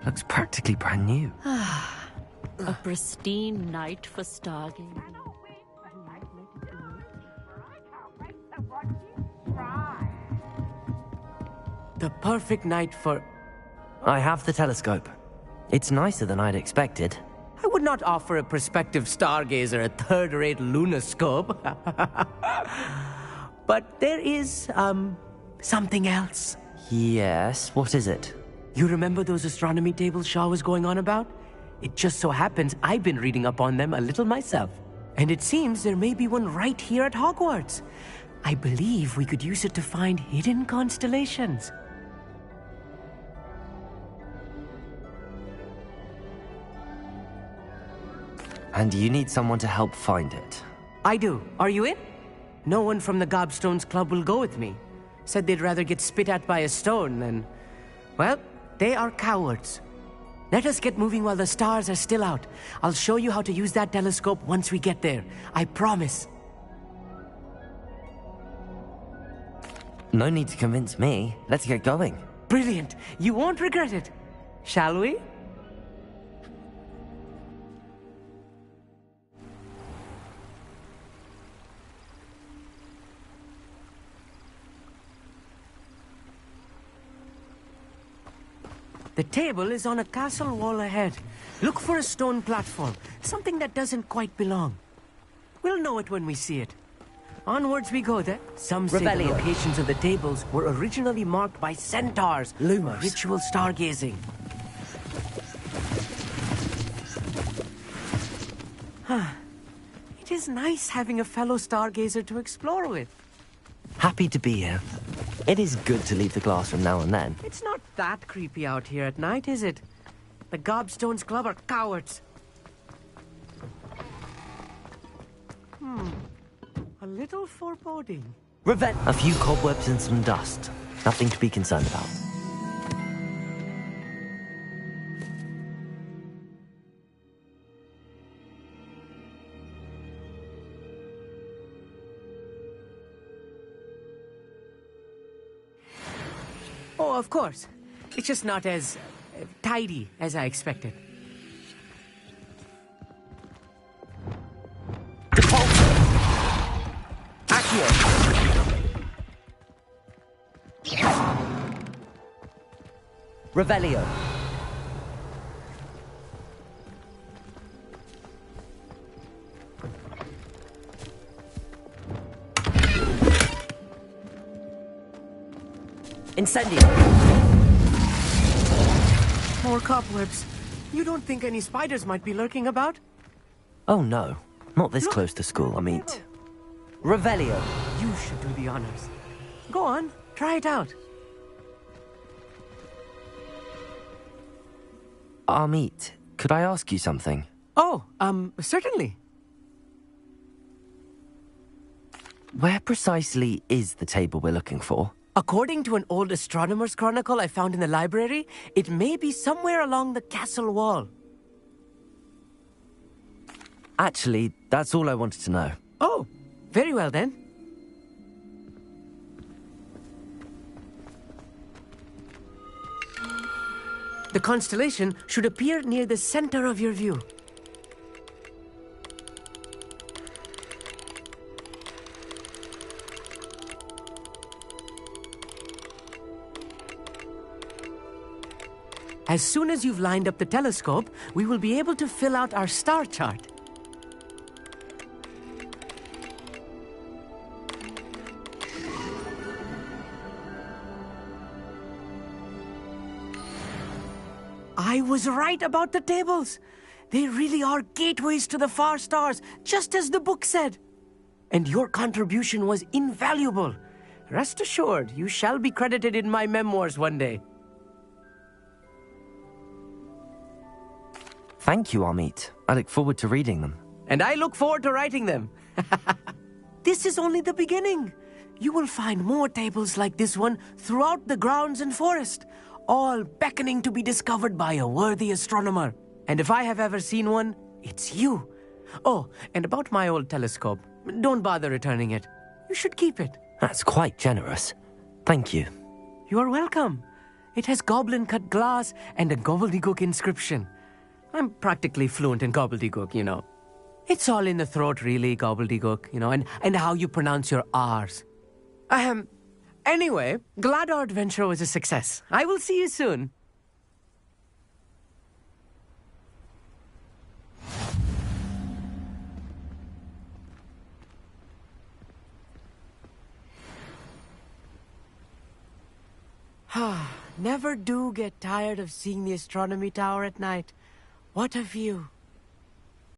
Looks practically brand new. A pristine night for stargazing. The perfect night for... I have the telescope. It's nicer than I'd expected. I would not offer a prospective stargazer a third-rate lunoscope. But there is, something else. Yes, what is it? You remember those astronomy tables Shaw was going on about? It just so happens I've been reading up on them a little myself. And it seems there may be one right here at Hogwarts. I believe we could use it to find hidden constellations. And you need someone to help find it. I do. Are you in? No one from the Gobstones Club will go with me. Said they'd rather get spit at by a stone than... Well, they are cowards. Let us get moving while the stars are still out. I'll show you how to use that telescope once we get there. I promise. No need to convince me. Let's get going. Brilliant. You won't regret it. Shall we? The table is on a castle wall ahead. Look for a stone platform, something that doesn't quite belong. We'll know it when we see it. Onwards we go then. Some say the locations of the tables were originally marked by centaurs. Lumos. Ritual stargazing. It is nice having a fellow stargazer to explore with. Happy to be here. It is good to leave the classroom now and then. It's not that creepy out here at night, is it? The Gobstones Club are cowards. A little foreboding. A few cobwebs and some dust. Nothing to be concerned about. Oh, of course. It's just not as tidy as I expected. Revelio. Incendio. More cobwebs. You don't think any spiders might be lurking about? Oh no, not this close to school, I mean. Revelio. You should do the honors. Go on, try it out. Amit, could I ask you something? Oh, certainly. Where precisely is the table we're looking for? According to an old astronomer's chronicle I found in the library, it may be somewhere along the castle wall. Actually, that's all I wanted to know. Oh, very well then. The constellation should appear near the center of your view. As soon as you've lined up the telescope, we will be able to fill out our star chart. I was right about the tables. They really are gateways to the far stars, just as the book said. And your contribution was invaluable. Rest assured, you shall be credited in my memoirs one day. Thank you, Amit. I look forward to reading them. And I look forward to writing them. This is only the beginning. You will find more tables like this one throughout the grounds and forest, all beckoning to be discovered by a worthy astronomer. And if I have ever seen one, it's you. Oh, and about my old telescope, don't bother returning it. You should keep it. That's quite generous. Thank you. You are welcome. It has goblin-cut glass and a gobbledygook inscription. I'm practically fluent in gobbledygook, you know. It's all in the throat, really, gobbledygook, you know, and how you pronounce your R's. Anyway, glad our adventure was a success. I will see you soon. Never do get tired of seeing the astronomy tower at night. What a view.